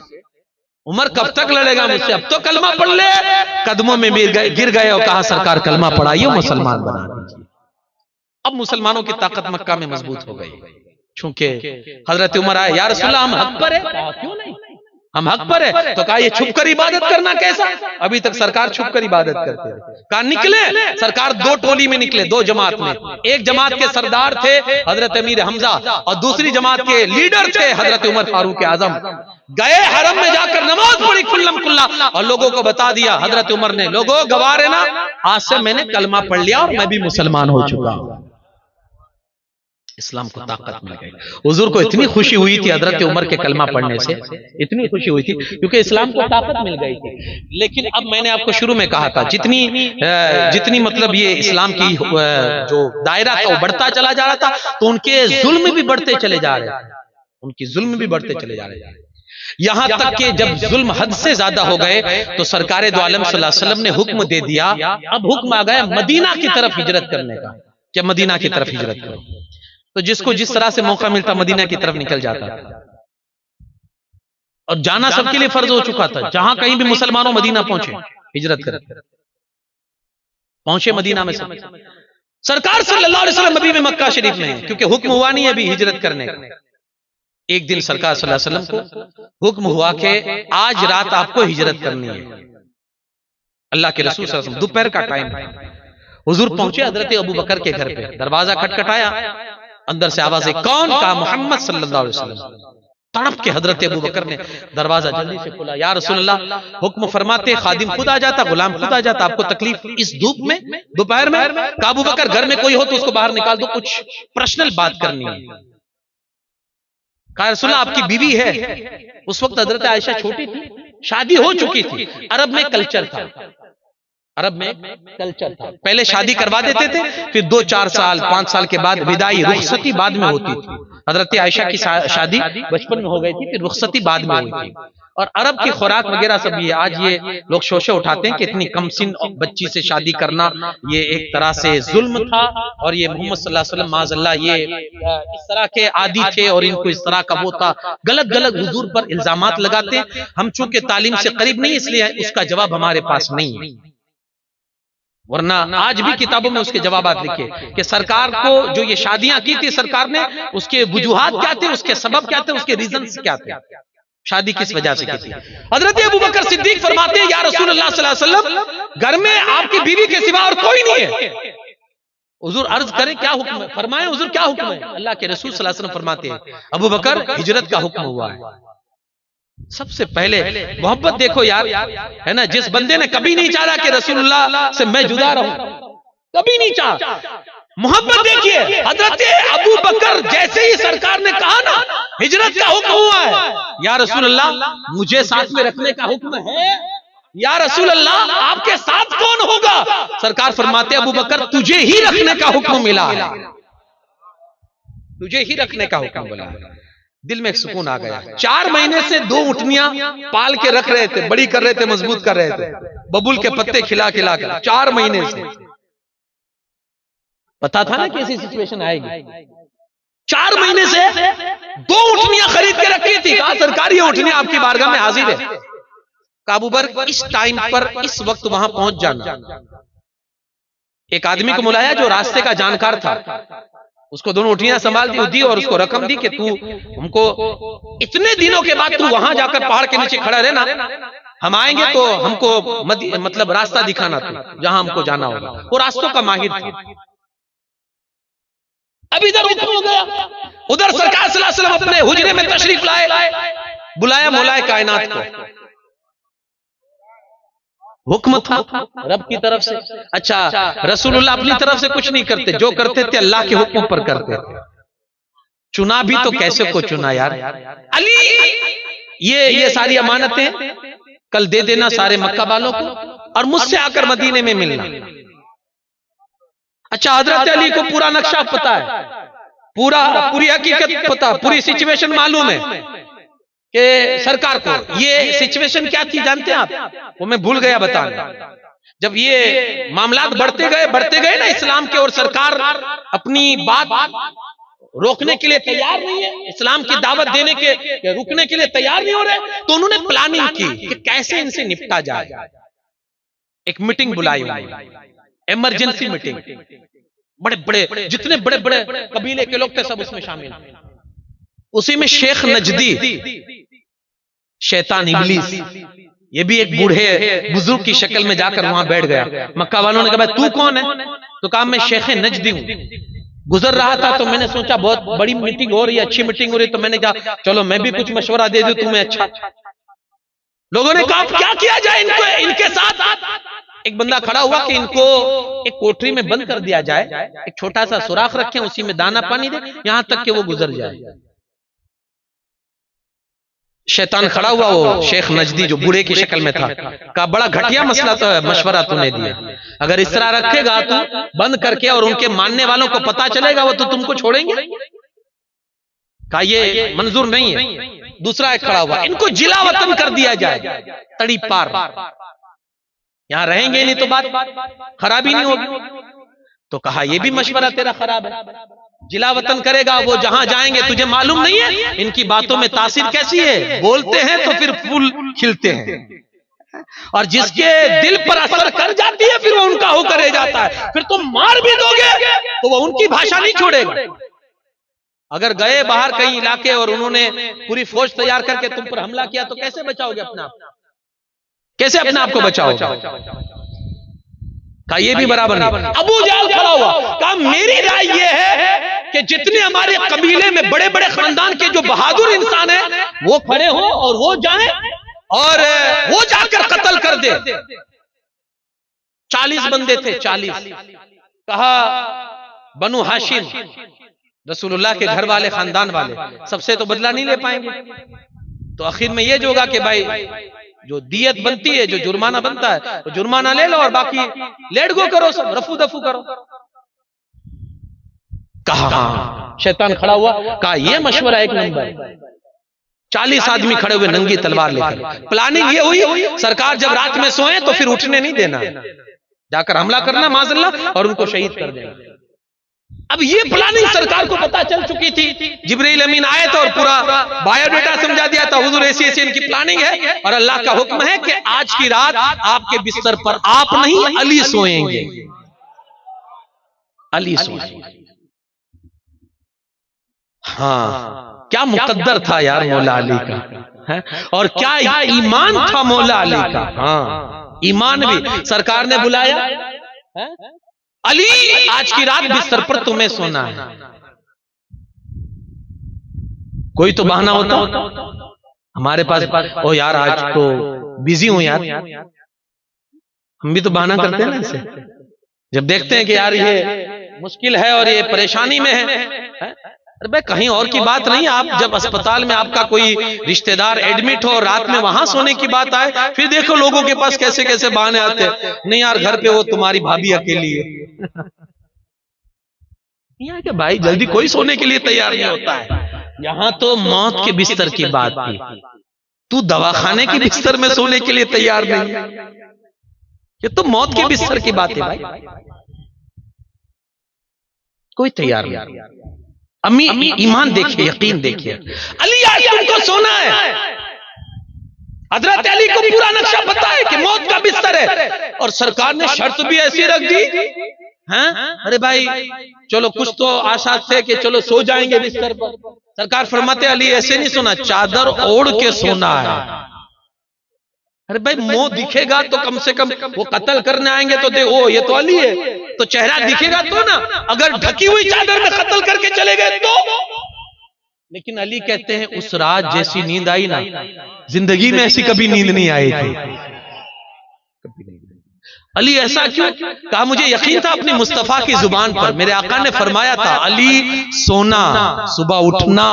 عمر کب تک لڑے گا مجھ سے؟ اب تو کلمہ پڑھ لے. قدموں میں گر گئے اور کہا سرکار کلمہ پڑھائیے مسلمان بنا دیجیے. اب مسلمانوں کی طاقت مکہ میں مضبوط ہو گئی. چونکہ حضرت عمر آئے، یا رسول اللہ ہم حق پر ہیں. کہا کیوں نہیں، ہم حق پر ہیں. تو کہا یہ چھپ کر عبادت کرنا کیسا؟ ابھی تک سرکار چھپ کر عبادت کرتے ہیں. کہا نکلے. سرکار دو ٹولی میں نکلے، دو جماعت میں. ایک جماعت کے سردار تھے حضرت امیر حمزہ اور دوسری جماعت کے لیڈر تھے حضرت عمر فاروق اعظم. گئے حرم میں جا کر نماز پڑھی کلم کلا اور لوگوں کو بتا دیا. حضرت عمر نے، لوگوں گواہ ہے نا، آج سے میں نے کلمہ پڑھ لیا اور میں بھی مسلمان ہو چکا ہوں. اسلام کو طاقت مل گئی. حضور کو اتنی خوشی ہوئی تھی حضرت عمر کے کلمہ پڑھنے سے، اتنی خوشی ہوئی تھی کیونکہ اسلام کو طاقت مل گئی تھی. لیکن اب میں نے آپ کو شروع میں کہا تھا جتنی مطلب یہ اسلام کی جو دائرہ تھا وہ بڑھتا چلا جا رہا تھا تو ان کے ظلم بھی بڑھتے چلے جا رہے تھے. ان کی ظلم بھی بڑھتے چلے جا رہے تھے. یہاں تک کہ جب ظلم حد سے زیادہ ہو گئے تو سرکار دو عالم صلی اللہ علیہ وسلم نے حکم دے دیا. اب حکم آ گیا مدینہ کی طرف ہجرت کرنے کا کہ مدینہ کی طرف ہجرت کرو. تو جس کو جس طرح سے موقع ملتا مدینہ کی طرف نکل جاتا اور جانا سب کے لیے فرض ہو چکا تھا. جہاں کہیں بھی مسلمانوں مدینہ پہنچے ہجرت کر پہنچے مدینہ میں. سرکار صلی اللہ علیہ وسلم ابھی میں مکہ شریف میں ہیں کیونکہ حکم ہوا نہیں ابھی ہجرت کرنے کا. ایک دن سرکار صلی اللہ علیہ وسلم کو حکم ہوا کہ آج رات آپ کو ہجرت کرنی ہے. اللہ کے رسول صلی اللہ علیہ وسلم دوپہر کا ٹائم ہے. حضور پہنچے حضرت ابو بکر کے گھر پہ. دروازہ کھٹکھٹایا، اندر سے آواز ہے کون؟ کہا محمد صلی اللہ علیہ وسلم. تڑپ کے حضرت ابو بکر نے دروازہ جلدی سے کھولا. یا رسول اللہ حکم فرماتے خادم خود آ جاتا، غلام خود آ جاتا، آپ کو تکلیف اس دھوپ میں دوپہر میں؟ کہا ابو بکر گھر میں کوئی ہو تو اس کو باہر نکال دو، کچھ پرسنل بات کرنی ہے. کہا رسول اللہ آپ کی بیوی ہے؟ اس وقت حضرت عائشہ چھوٹی تھی، شادی ہو چکی تھی. عرب میں کلچر تھا، عرب میں کلچر تھا، پہلے شادی کروا دیتے تھے پھر 2-4 سال 5 سال کے بعد وداعی رخصتی بعد میں ہوتی تھی. حضرت عائشہ کی شادی بچپن میں ہو گئی تھی پھر رخصتی بعد میں ہوئی تھی. اور عرب کی خوراک وغیرہ سب یہ آج یہ لوگ شوشے اٹھاتے ہیں کہ اتنی کم سن بچی سے شادی کرنا یہ ایک طرح سے ظلم تھا اور یہ محمد صلی اللہ علیہ وسلم معاذ اللہ یہ اس طرح کے عادی تھے اور ان کو اس طرح کا وہ تھا. غلط غلط حضور پر الزامات لگاتے ہیں. ہم چونکہ تعلیم سے قریب نہیں اس لیے اس کا جواب ہمارے پاس نہیں ہے، ورنہ آج بھی کتابوں میں اس کے جوابات لکھے کہ سرکار کو جو یہ شادیاں کی تھی سرکار نے اس کے وجوہات کیا تھے، اس کے سبب کیا تھے، اس کے ریزنز کیا تھے، شادی کس وجہ سے کی تھی. حضرت ابو بکر صدیق فرماتے ہیں یا رسول اللہ صلی اللہ علیہ وسلم گھر میں آپ کی بیوی کے سوا اور کوئی نہیں ہے. حضور عرض کریں کیا حکم ہے؟ فرمائیں حضور کیا حکم ہے؟ اللہ کے رسول صلی اللہ علیہ وسلم فرماتے ہیں ابو بکر ہجرت کا حکم ہوا ہے. سب سے پہلے محبت دیکھو یار، ہے نا، جس بندے نے کبھی نہیں چاہا کہ رسول اللہ سے میں جدا رہوں، کبھی نہیں چاہا. محبت دیکھیے حضرت ابو بکر جیسے ہی سرکار نے کہا نا ہجرت کا حکم ہوا ہے، یا رسول اللہ مجھے ساتھ میں رکھنے کا حکم ہے. یا رسول اللہ آپ کے ساتھ کون ہوگا؟ سرکار فرماتے ابو بکر تجھے ہی رکھنے کا حکم ملا ہے، تجھے ہی رکھنے کا حکم ملا ہے. دل میں ایک سکون آ گیا. 4 مہینے سے 2 اٹھنیاں پال کے رکھ رہے تھے، بڑی کر رہے تھے، مضبوط کر رہے تھے، ببول کے پتے کھلا کھلا کر 4 مہینے سے. پتا تھا نا کیسی سچویشن آئے گی. 4 مہینے سے 2 اٹھنیاں خرید کے رکھی تھی. کہا سرکار یہ اٹھنیاں آپ کی بارگاہ میں حاضر ہے. ابو بکر اس ٹائم پر اس وقت وہاں پہنچ جانا. ایک آدمی کو بلایا جو راستے کا جانکار تھا، اس کو 2 اٹھنیاں سنبھال دی اور اس کو رقم دی کہ تو ہم کو اتنے دنوں کے بعد تو وہاں جا کر پہاڑ کے نیچے کھڑا رہنا، ہم آئیں گے تو ہم کو مطلب راستہ دکھانا تھا جہاں ہم کو جانا ہوگا. وہ راستوں کا ماہر تھا. اب ادھر حکم ہو گیا، ادھر سرکار صلی اللہ علیہ وسلم اپنے حجرے میں تشریف لائے، بلایا مولا کائنات کو. حکم تھا رب کی طرف سے. اچھا رسول اللہ اپنی طرف سے کچھ نہیں کرتے، جو کرتے تھے اللہ کے حکم پر کرتے تھے. چنا بھی تو کیسے کو چنا یار. علی یہ ساری امانتیں کل دے دینا سارے مکہ والوں کو اور مجھ سے آ کر مدینے میں ملنا. اچھا حضرت علی کو پورا نقشہ پتا ہے، پوری حقیقت پتا، پوری سچویشن معلوم ہے کہ سرکار کو یہ سچویشن کیا تھی جانتے ہیں آپ؟ وہ میں بھول گیا بتانا. جب یہ معاملات بڑھتے گئے نا اسلام کے اور سرکار اپنی بات روکنے کے لیے تیار نہیں ہے، اسلام کی دعوت دینے کے رکنے کے لیے تیار نہیں ہو رہے، تو انہوں نے پلاننگ کی کہ کیسے ان سے نپٹا جائے۔ ایک میٹنگ بلائی، ایمرجنسی میٹنگ، بڑے بڑے جتنے بڑے بڑے قبیلے کے لوگ تھے سب اس میں شامل، اسی میں شیخ نجدی، شیطان ابلیس، یہ بھی ایک بوڑھے بزرگ کی شکل میں جا کر وہاں بیٹھ گیا۔ مکہ والوں نے کہا تو کون ہے؟ تو کہا میں شیخ نجدی ہوں، گزر رہا تھا تو میں نے سوچا بہت بڑی میٹنگ ہو رہی ہے، اچھی میٹنگ ہو رہی ہے، تو میں نے کہا چلو میں بھی کچھ مشورہ دے دوں تمہیں اچھا۔ لوگوں نے کہا کیا کیا جائے ان کے ساتھ؟ ایک بندہ کھڑا ہوا کہ ان کو ایک کوٹری میں بند کر دیا جائے، ایک چھوٹا سا سوراخ رکھیں، اسی میں دانا پانی دے یہاں تک کہ وہ گزر جائے۔ شیطان کھڑا ہوا، وہ شیخ نجدی جو بوڑھے کی شکل میں تھا، کہا بڑا گھٹیا مسئلہ تو ہے، مشورہ تو نے دیا، اگر اس طرح رکھے گا تو بند کر کے اور ان کے ماننے والوں کو پتا چلے گا وہ تو تم کو چھوڑیں گے۔ کہا یہ منظور نہیں ہے۔ دوسرا ایک کھڑا ہوا، ان کو جلا وطن کر دیا جائے، تڑی پار، یہاں رہیں گے نہیں تو بات خرابی نہیں ہوگی۔ تو کہا یہ بھی مشورہ تیرا خراب ہے، جلا وطن کرے گا، وہ جہاں جائیں گے تجھے معلوم نہیں ہے ان کی باتوں میں تاثیر کیسی ہے، بولتے ہیں تو پھر پھول کھلتے ہیں، اور جس کے دل پر اثر کر جاتی ہے پھر وہ ان کا ہو کرے جاتا ہے، پھر تم مار بھی دو گے تو وہ ان کی بھاشا نہیں چھوڑے گا۔ اگر گئے باہر کئی علاقے اور انہوں نے پوری فوج تیار کر کے تم پر حملہ کیا تو کیسے بچاؤ گے اپنا آپ؟ کیسے اپنے آپ کو بچاؤ گے؟ کہا یہ بھی برابر نہیں۔ ابو جہل کھڑا ہوا، کہا میری رائے یہ ہے کہ جتنے ہمارے قبیلے میں بڑے بڑے خاندان کے جو بہادر انسان ہیں وہ کھڑے ہوں اور وہ جائیں اور وہ جا کر قتل کر دے۔ 40 بندے تھے، 40۔ کہا بنو ہاشم، رسول اللہ کے گھر والے، خاندان والے، سب سے تو بدلہ نہیں لے پائیں گے، تو آخر میں یہ جو ہوگا کہ بھائی جو دیت بنتی ہے، جو جرمانہ بنتا ہے وہ جرمانہ لے لو اور باقی لیٹ گو کرو، سب رفو دفو کرو۔ کہا ہاں۔ شیطان کھڑا ہوا، کہا یہ مشورہ ایک نمبر ہے۔ 40 آدمی کھڑے ہوئے ننگی تلوار لے کر، پلاننگ یہ ہوئی سرکار جب رات میں سوئیں تو پھر اٹھنے نہیں دینا، جا کر حملہ کرنا معاذ اللہ اور ان کو شہید کر دینا۔ اب یہ پلاننگ سرکار کو پتا چل چکی تھی، جبرائیل امین آئے تھے اور پورا بایو ڈیٹا سمجھا دیا تھا، حضور ایسی ایسی ان کی پلاننگ ہے اور اللہ کا حکم ہے کہ آج کی رات آپ کے بستر پر آپ نہیں علی سوئیں گے، علی سوئیں گے۔ ہاں کیا مقدر تھا یار مولا علی کا، اور کیا ایمان تھا مولا علی کا۔ ہاں ایمان بھی سرکار نے بلایا، علی آج کی رات بستر پر تمہیں سونا ہے۔ کوئی تو بہانہ ہوتا ہمارے پاس، او یار آج تو بیزی ہوں یار، ہم بھی تو بہانہ کرتے ہیں نا اسے، جب دیکھتے ہیں کہ یار یہ مشکل ہے اور یہ پریشانی میں ہے۔ بھئی کہیں اور کی بات نہیں، آپ جب اسپتال میں آپ کا کوئی رشتہ دار ایڈمٹ ہو رات میں وہاں سونے کی بات آئے، پھر دیکھو لوگوں کے پاس کیسے کیسے بہانے آتے ہیں، نہیں یار گھر پہ وہ تمہاری بھابھی اکیلی ہے، یہاں کہ بھائی جلدی کوئی سونے کے لیے تیار نہیں ہوتا ہے، یہاں تو موت کے بستر کی بات تھی، تو دواخانے کی بستر میں سونے کے لیے تیار نہیں، یہ تو موت کے بستر کی بات ہے بھائی، کوئی تیار نہیں۔ امی ایمان دیکھئے، یقین دیکھئے، علی آج تم کو سونا ہے، حضرت علی کو پورا نقشہ پتا ہے کہ موت کا بستر ہے، اور سرکار نے شرط بھی ایسی رکھ دی، ارے بھائی چلو کچھ تو آشات تھے کہ چلو سو جائیں گے بستر پر، سرکار فرماتے علی ایسے نہیں سونا، چادر اوڑھ کے سونا ہے۔ ارے بھائی منہ دکھے گا تو کم سے کم وہ قتل کرنے آئیں گے تو او یہ تو علی ہے، تو چہرہ دکھے گا تو نا، اگر ڈھکی ہوئی چادر میں قتل کر کے چلے گئے تو۔ لیکن علی کہتے ہیں اس رات جیسی نیند آئی نا، زندگی میں ایسی کبھی نیند نہیں آئی تھی۔ علی ایسا کیوں؟ کہا مجھے یقین تھا اپنی مصطفیٰ کی زبان پر، میرے آقا نے فرمایا تھا علی سونا صبح اٹھنا،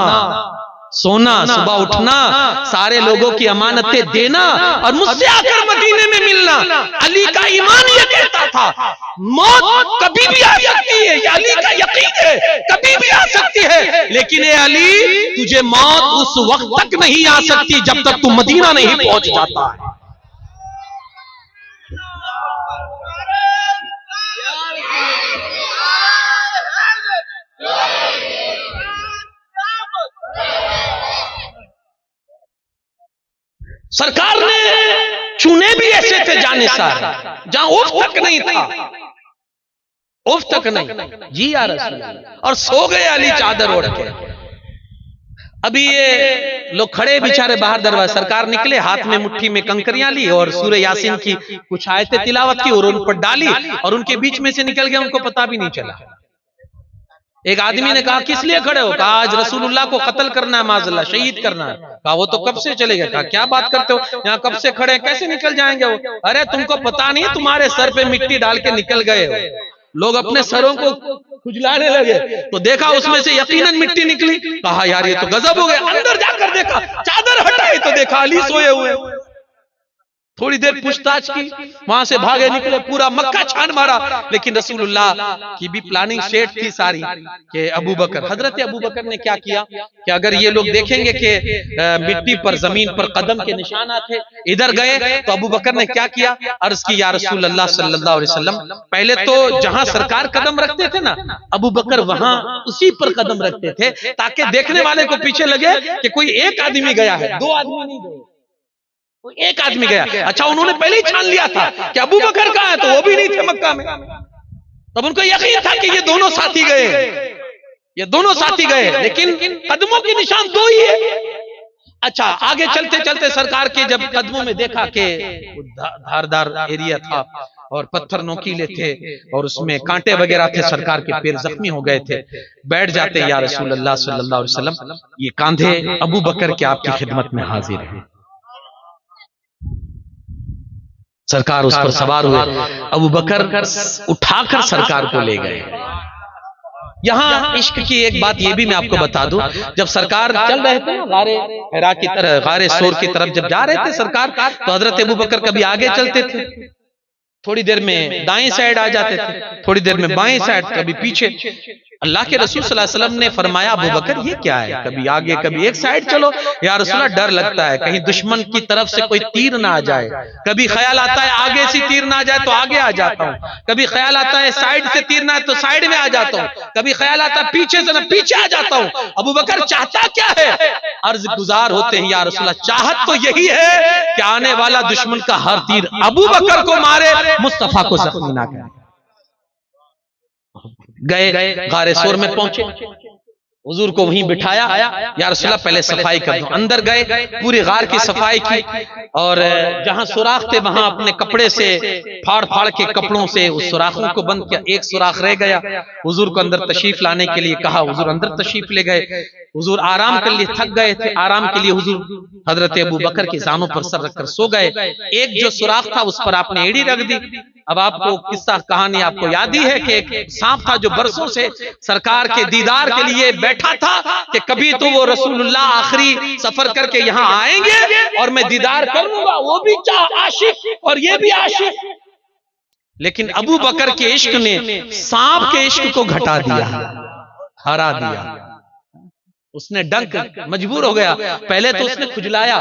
سونا صبح اٹھنا، سارے لوگوں کی امانتیں دینا اور مجھ سے آ کر مدینے میں ملنا۔ علی کا ایمان یہ کہتا تھا موت کبھی بھی آ سکتی ہے، یہ علی کا یقین ہے، کبھی بھی آ سکتی ہے، لیکن اے علی تجھے موت اس وقت تک نہیں آ سکتی جب تک تو مدینہ نہیں پہنچ جاتا ہے۔ سرکار نے چونے بھی ایسے تھے جانے سار جہاں اف تک نہیں تھا، اف تک نہیں، جی یا رسول اللہ، اور سو گئے علی چادر اوڑھ کے۔ ابھی یہ لوگ کھڑے بیچارے باہر دروازے، سرکار نکلے، ہاتھ میں مٹھی میں کنکریاں لی اور سورہ یاسین کی کچھ آیتیں تلاوت کی اور ان پر ڈالی اور ان کے بیچ میں سے نکل گیا، ان کو پتہ بھی نہیں چلا۔ ایک آدمی نے کہا کس لیے کھڑے ہو؟ کہا آج رسول اللہ کو قتل کرنا ہے، معاذ اللہ شہید کرنا ہے۔ کہا وہ تو کب سے چلے گئے۔ کہا کیا بات کرتے ہو، یہاں کب سے کھڑے ہیں، کیسے نکل جائیں گے وہ؟ ارے تم کو پتا نہیں، تمہارے سر پہ مٹی ڈال کے نکل گئے ہو۔ لوگ اپنے سروں کو کھجلانے لگے تو دیکھا اس میں سے یقیناً مٹی نکلی۔ کہا یار یہ تو غضب ہو گیا، اندر جا کر دیکھا، چادر ہٹائی تو دیکھا علی سوئے ہوئے۔ تھوڑی دیر پوچھ تاچھ کی، وہاں سے بھاگے نکلے، پورا مکہ چھان مارا، لیکن رسول اللہ کی بھی پلاننگ سیٹ تھی ساری کہ ابو بکر، حضرت ابو بکر نے کیا کیا کہ اگر یہ لوگ دیکھیں گے کہ مٹی پر زمین پر قدم کے نشانات تھے، ادھر گئے تو ابو بکر نے کیا کیا، عرض کی یا رسول اللہ صلی اللہ علیہ وسلم، پہلے تو جہاں سرکار قدم رکھتے تھے نا ابو بکر وہاں اسی پر قدم رکھتے تھے تاکہ دیکھنے والے کو پیچھے لگے کہ کوئی ایک آدمی گیا ہے، دو آدمی نہیں گئے، ایک آدمی گیا۔ اچھا انہوں نے پہلے ہی چھان لیا تھا کہ ابو بکر کہاں ہے، تو وہ بھی نہیں تھے مکہ میں، تب ان کو یقین تھا کہ یہ دونوں ساتھی گئے، یہ دونوں ساتھی گئے، لیکن قدموں کے نشان دو ہی ہے۔ اچھا آگے چلتے چلتے سرکار کے جب قدموں میں دیکھا کہ دھاردار ایریا تھا اور پتھر نوکیلے تھے اور اس میں کانٹے وغیرہ تھے، سرکار کے پیر زخمی ہو گئے تھے، بیٹھ جاتے یا رسول اللہ صلی اللہ علیہ وسلم، یہ کاندھے ابو بکر کے آپ کی خدمت میں حاضر ہیں۔ سرکار اس پر سوار ہوئے، ابو بکر اٹھا کر سرکار کو لے گئے۔ یہاں عشق کی ایک بات یہ بھی میں آپ کو بتا دوں، جب سرکار چل رہے تھے غار حرا کی طرف، غار سور کی طرف جب جا رہے تھے سرکار، تو حضرت ابو بکر کبھی آگے چلتے تھے، تھوڑی دیر میں دائیں سائیڈ آ جاتے تھے، تھوڑی دیر میں بائیں سائیڈ، کبھی پیچھے۔ اللہ کے رسول صلی اللہ علیہ وسلم نے فرمایا ابو بکر یہ کیا ہے، کبھی آگے کبھی ایک سائیڈ چلو، یا رسول اللہ ڈر لگتا ہے کہیں دشمن کی طرف سے کوئی تیر نہ آ جائے، کبھی خیال آتا ہے آگے سے تیر نہ آ جائے تو آگے آ جاتا ہوں، کبھی خیال آتا ہے سائیڈ سے تیر نہ آئے تو سائیڈ میں آ جاتا ہوں، کبھی خیال آتا ہے پیچھے سے نہ پیچھے آ جاتا ہوں۔ ابو بکر چاہتا کیا ہے، عرض گزار ہوتے ہیں یا رسول اللہ چاہت تو یہی ہے کہ آنے والا دشمن کا ہر تیر ابو بکر کو مارے، مصطفیٰ کو زخمی نہ کرے۔ گئے غار سور میں پہنچے، حضور کو وہیں بٹھایا، یا رسول اللہ پہلے صفائی کر دو۔ اندر گئے، پوری غار کی صفائی کی اور جہاں سوراخ تھے وہاں اپنے کپڑے سے پھاڑ پھاڑ کے کپڑوں سے اس سوراخوں کو بند کیا، ایک سوراخ رہ گیا۔ حضور کو اندر تشریف لانے کے لیے کہا، حضور اندر تشریف لے گئے۔ حضور آرام کے لیے تھک گئے تھے، آرام کے لیے حضور حضرت ابو بکر کی زانوں پر سر رکھ کر سو گئے۔ ایک جو سوراخ تھا اس پر آپ نے ایڑی رکھ دی۔ اب آپ کو قصہ کہانی آپ کو یاد ہی ہے کہ ایک سانپ تھا جو برسوں سے سرکار کے دیدار کے لیے بیٹھا تھا کہ کبھی تو وہ رسول اللہ آخری سفر کر کے یہاں آئیں گے اور میں دیدار کروں گا، وہ بھی عاشق اور یہ بھی عاشق۔ لیکن ابو بکر کے عشق نے سانپ کے عشق کو گھٹا دیا، ہرا دیا۔ اس نے ڈنک مجبور ہو گیا، پہلے تو اس نے کھجلایا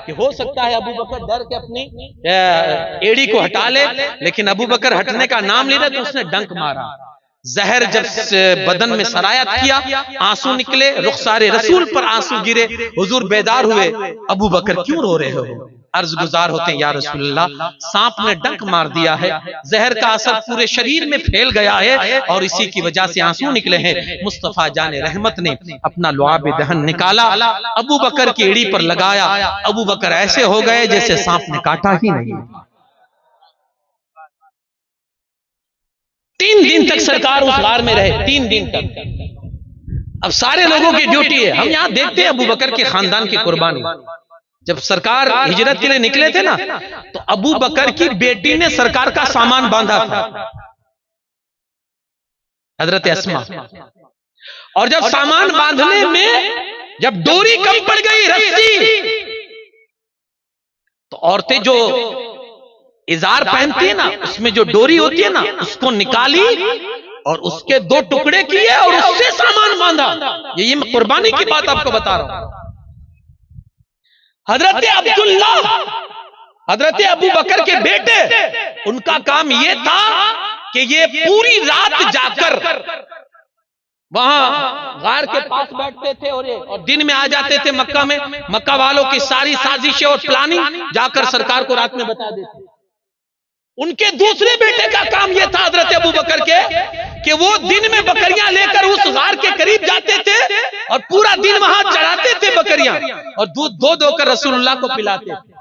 کہ ہو سکتا ہے ابو بکر ڈر کے اپنی ایڑی کو ہٹا لے، لیکن ابو بکر ہٹنے کا نام لے رہے تو اس نے ڈنک مارا۔ زہر جب بدن میں سرایت کیا، آنسو نکلے، رخسار رسول پر آنسو گرے۔ حضور بیدار ہوئے، ابو بکر کیوں رو رہے ہو؟ عرض گزار ہوتے ہیں یا رسول اللہ سانپ نے ڈنک مار دیا ہے، زہر کا اثر پورے شریر میں پھیل گیا ہے اور اسی کی وجہ سے آنسو نکلے ہیں۔ مصطفیٰ جان رحمت نے اپنا لعاب دہن نکالا، ابو بکر کی ایڑی پر لگایا، ابو بکر ایسے ہو گئے جیسے سانپ نے کاٹا ہی نہیں۔ 3 دن تک سرکار اس غار میں رہے، 3 دن تک۔ اب سارے لوگوں کی ڈیوٹی ہے، ہم یہاں دیکھتے ہیں ابو بکر کے خاندان کی قربانی۔ جب سرکار ہجرت کے لیے نکلے تھے نا تو ابو بکر کی بیٹی نے سرکار کا سامان باندھا تھا، حضرت اسما، اور جب سامان باندھنے میں جب ڈوری کم پڑ گئی، رسی، تو عورتیں جو ازار پہنتی ہیں نا اس میں جو ڈوری ہوتی ہے نا اس کو نکالی اور اس کے 2 ٹکڑے کیے اور اس سے سامان باندھا۔ یہ میں قربانی کی بات آپ کو بتا رہا ہوں۔ حضرت عبداللہ، حضرت ابو بکر کے بیٹے، ان کا کام یہ تھا کہ یہ پوری رات جا کر وہاں غار کے پاس بیٹھتے تھے اور دن میں آ جاتے تھے مکہ میں. مکہ والوں کی ساری سازشیں اور پلاننگ جا کر سرکار کو رات میں بتا دیتے. ان کے دوسرے بیٹے کا کام یہ تھا حضرت ابو بکر کے کہ وہ دن میں بکریاں لے کر اس غار کے قریب جاتے تھے اور پورا دن وہاں چڑھاتے تھے بکریاں اور دودھ دو کر رسول اللہ کو پلاتے تھے.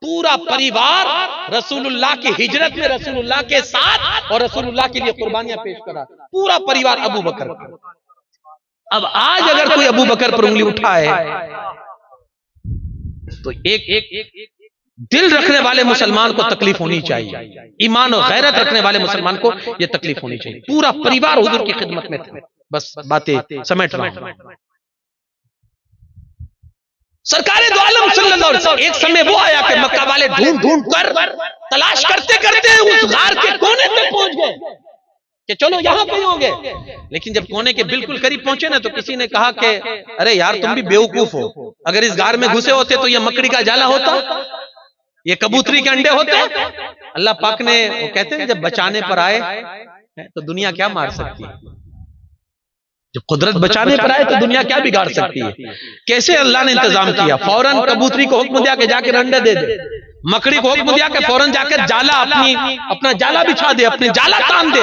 پورا پریوار رسول اللہ کی ہجرت میں رسول اللہ کے ساتھ اور رسول اللہ کے لیے قربانیاں پیش کرا. پورا پریوار ابو بکر. اب آج اگر کوئی ابو بکر پر انگلی اٹھائے تو ایک دل رکھنے والے مسلمان کو تکلیف ہونی چاہیے. ایمان و غیرت رکھنے والے مسلمان کو یہ تکلیف ہونی چاہیے. پورا پریوار حضور کی خدمت میں تھے. بس باتیں سمیٹ رہا ہوں. سرکار دو عالم صلی اللہ علیہ وسلم ایک سمے وہ آیا کہ مکہ والے ڈھونڈ کر تلاش کرتے کرتے اس غار کے کونے تک پہنچ گئے کہ چلو یہاں کہیں ہوں گے. لیکن جب کونے کے بالکل قریب پہنچے نا تو کسی نے کہا کہ ارے یار تم بھی بیوقوف ہو. اگر اس غار میں گھسے ہوتے تو یہ مکڑی کا جالا ہوتا, یہ کبوتری کے انڈے ہوتے. اللہ پاک نے وہ کہتے ہیں جب بچانے پر آئے تو دنیا کیا مار سکتی ہے. جب قدرت بچانے پر آئے تو دنیا کیا بگاڑ سکتی ہے. کیسے اللہ نے انتظام کیا. فوراً کبوتری کو حکم دیا کہ جا کے انڈے دے دے. مکڑی کو حکم دیا کہ فوراً جا کر جالا اپنا جالا بچھا دے, اپنے جالا تان دے.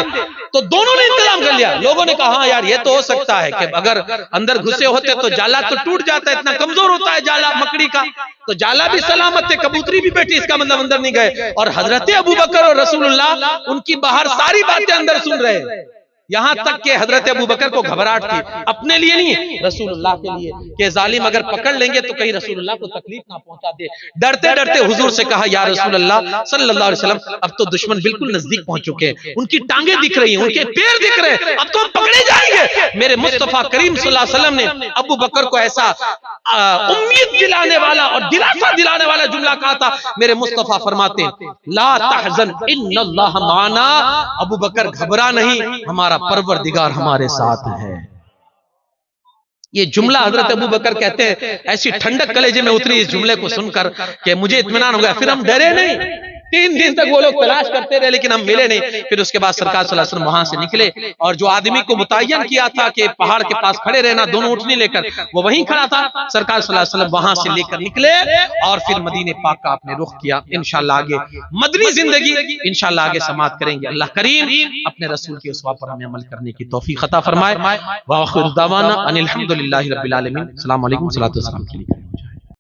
تو دونوں نے انتظام کر لیا. لوگوں نے کہا ہاں یار یہ تو ہو سکتا ہے کہ اگر اندر گھسے ہوتے تو جالا تو ٹوٹ جاتا ہے, اتنا کمزور ہوتا ہے جالا مکڑی کا. تو جالا بھی سلامت ہے, کبوتری بھی بیٹھی, اس کا مطلب اندر نہیں گئے. اور حضرت ابو بکر اور رسول اللہ ان کی باہر ساری باتیں اندر سن رہے. یہاں تک کہ حضرت ابو بکر کو گھبراہٹ تھی, اپنے لیے نہیں رسول اللہ کے لیے, کہ ظالم اگر پکڑ لیں گے تو کہیں رسول اللہ کو تکلیف نہ پہنچا دے. ڈرتے ڈرتے حضور سے کہا یا رسول اللہ صلی اللہ علیہ وسلم اب تو دشمن بالکل نزدیک پہنچ چکے ہیں, ان کی ٹانگیں دکھ رہی ہیں, ان کے پیر دکھ رہے ہیں, اب تو ہم پکڑے جائیں گے. میرے مصطفیٰ کریم صلی اللہ علیہ وسلم نے ابو بکر کو ایسا امید دلانے والا اور دلاسا دلانے والا جملہ کہا تھا. میرے مصطفیٰ فرماتے ہیں لا تحزن ان اللہ معنا, ابو بکر گھبرا نہیں, ہمارا پروردگار ہمارے ساتھ ہے. یہ جملہ حضرت ابو بکر کہتے ہیں ایسی ٹھنڈک کلیجے میں اتری اس جملے کو سن کر کہ مجھے اطمینان ہو گیا. پھر ہم ڈرے نہیں. 3 دن تک وہ لوگ تلاش کرتے رہے لیکن ہم ملے نہیں. پھر اس کے بعد سرکار صلی اللہ علیہ وسلم وہاں سے نکلے اور جو آدمی کو متعین کیا تھا کہ پہاڑ کے پاس کھڑے رہنا دونوں اونٹنی لے کر, وہ وہیں کھڑا تھا. سرکار صلی اللہ علیہ وسلم وہاں سے لے کر نکلے اور پھر مدینے پاک کا آپ نے رخ کیا. انشاءاللہ آگے مدنی زندگی انشاءاللہ آگے سماعت کریں گے. اللہ کریم اپنے رسول کے اسوا پر ہمیں عمل کرنے کی توفیق عطا فرمائے. وآخر دعوانا ان الحمدللہ رب العالمین. السلام علیکم. صلاۃ والسلام.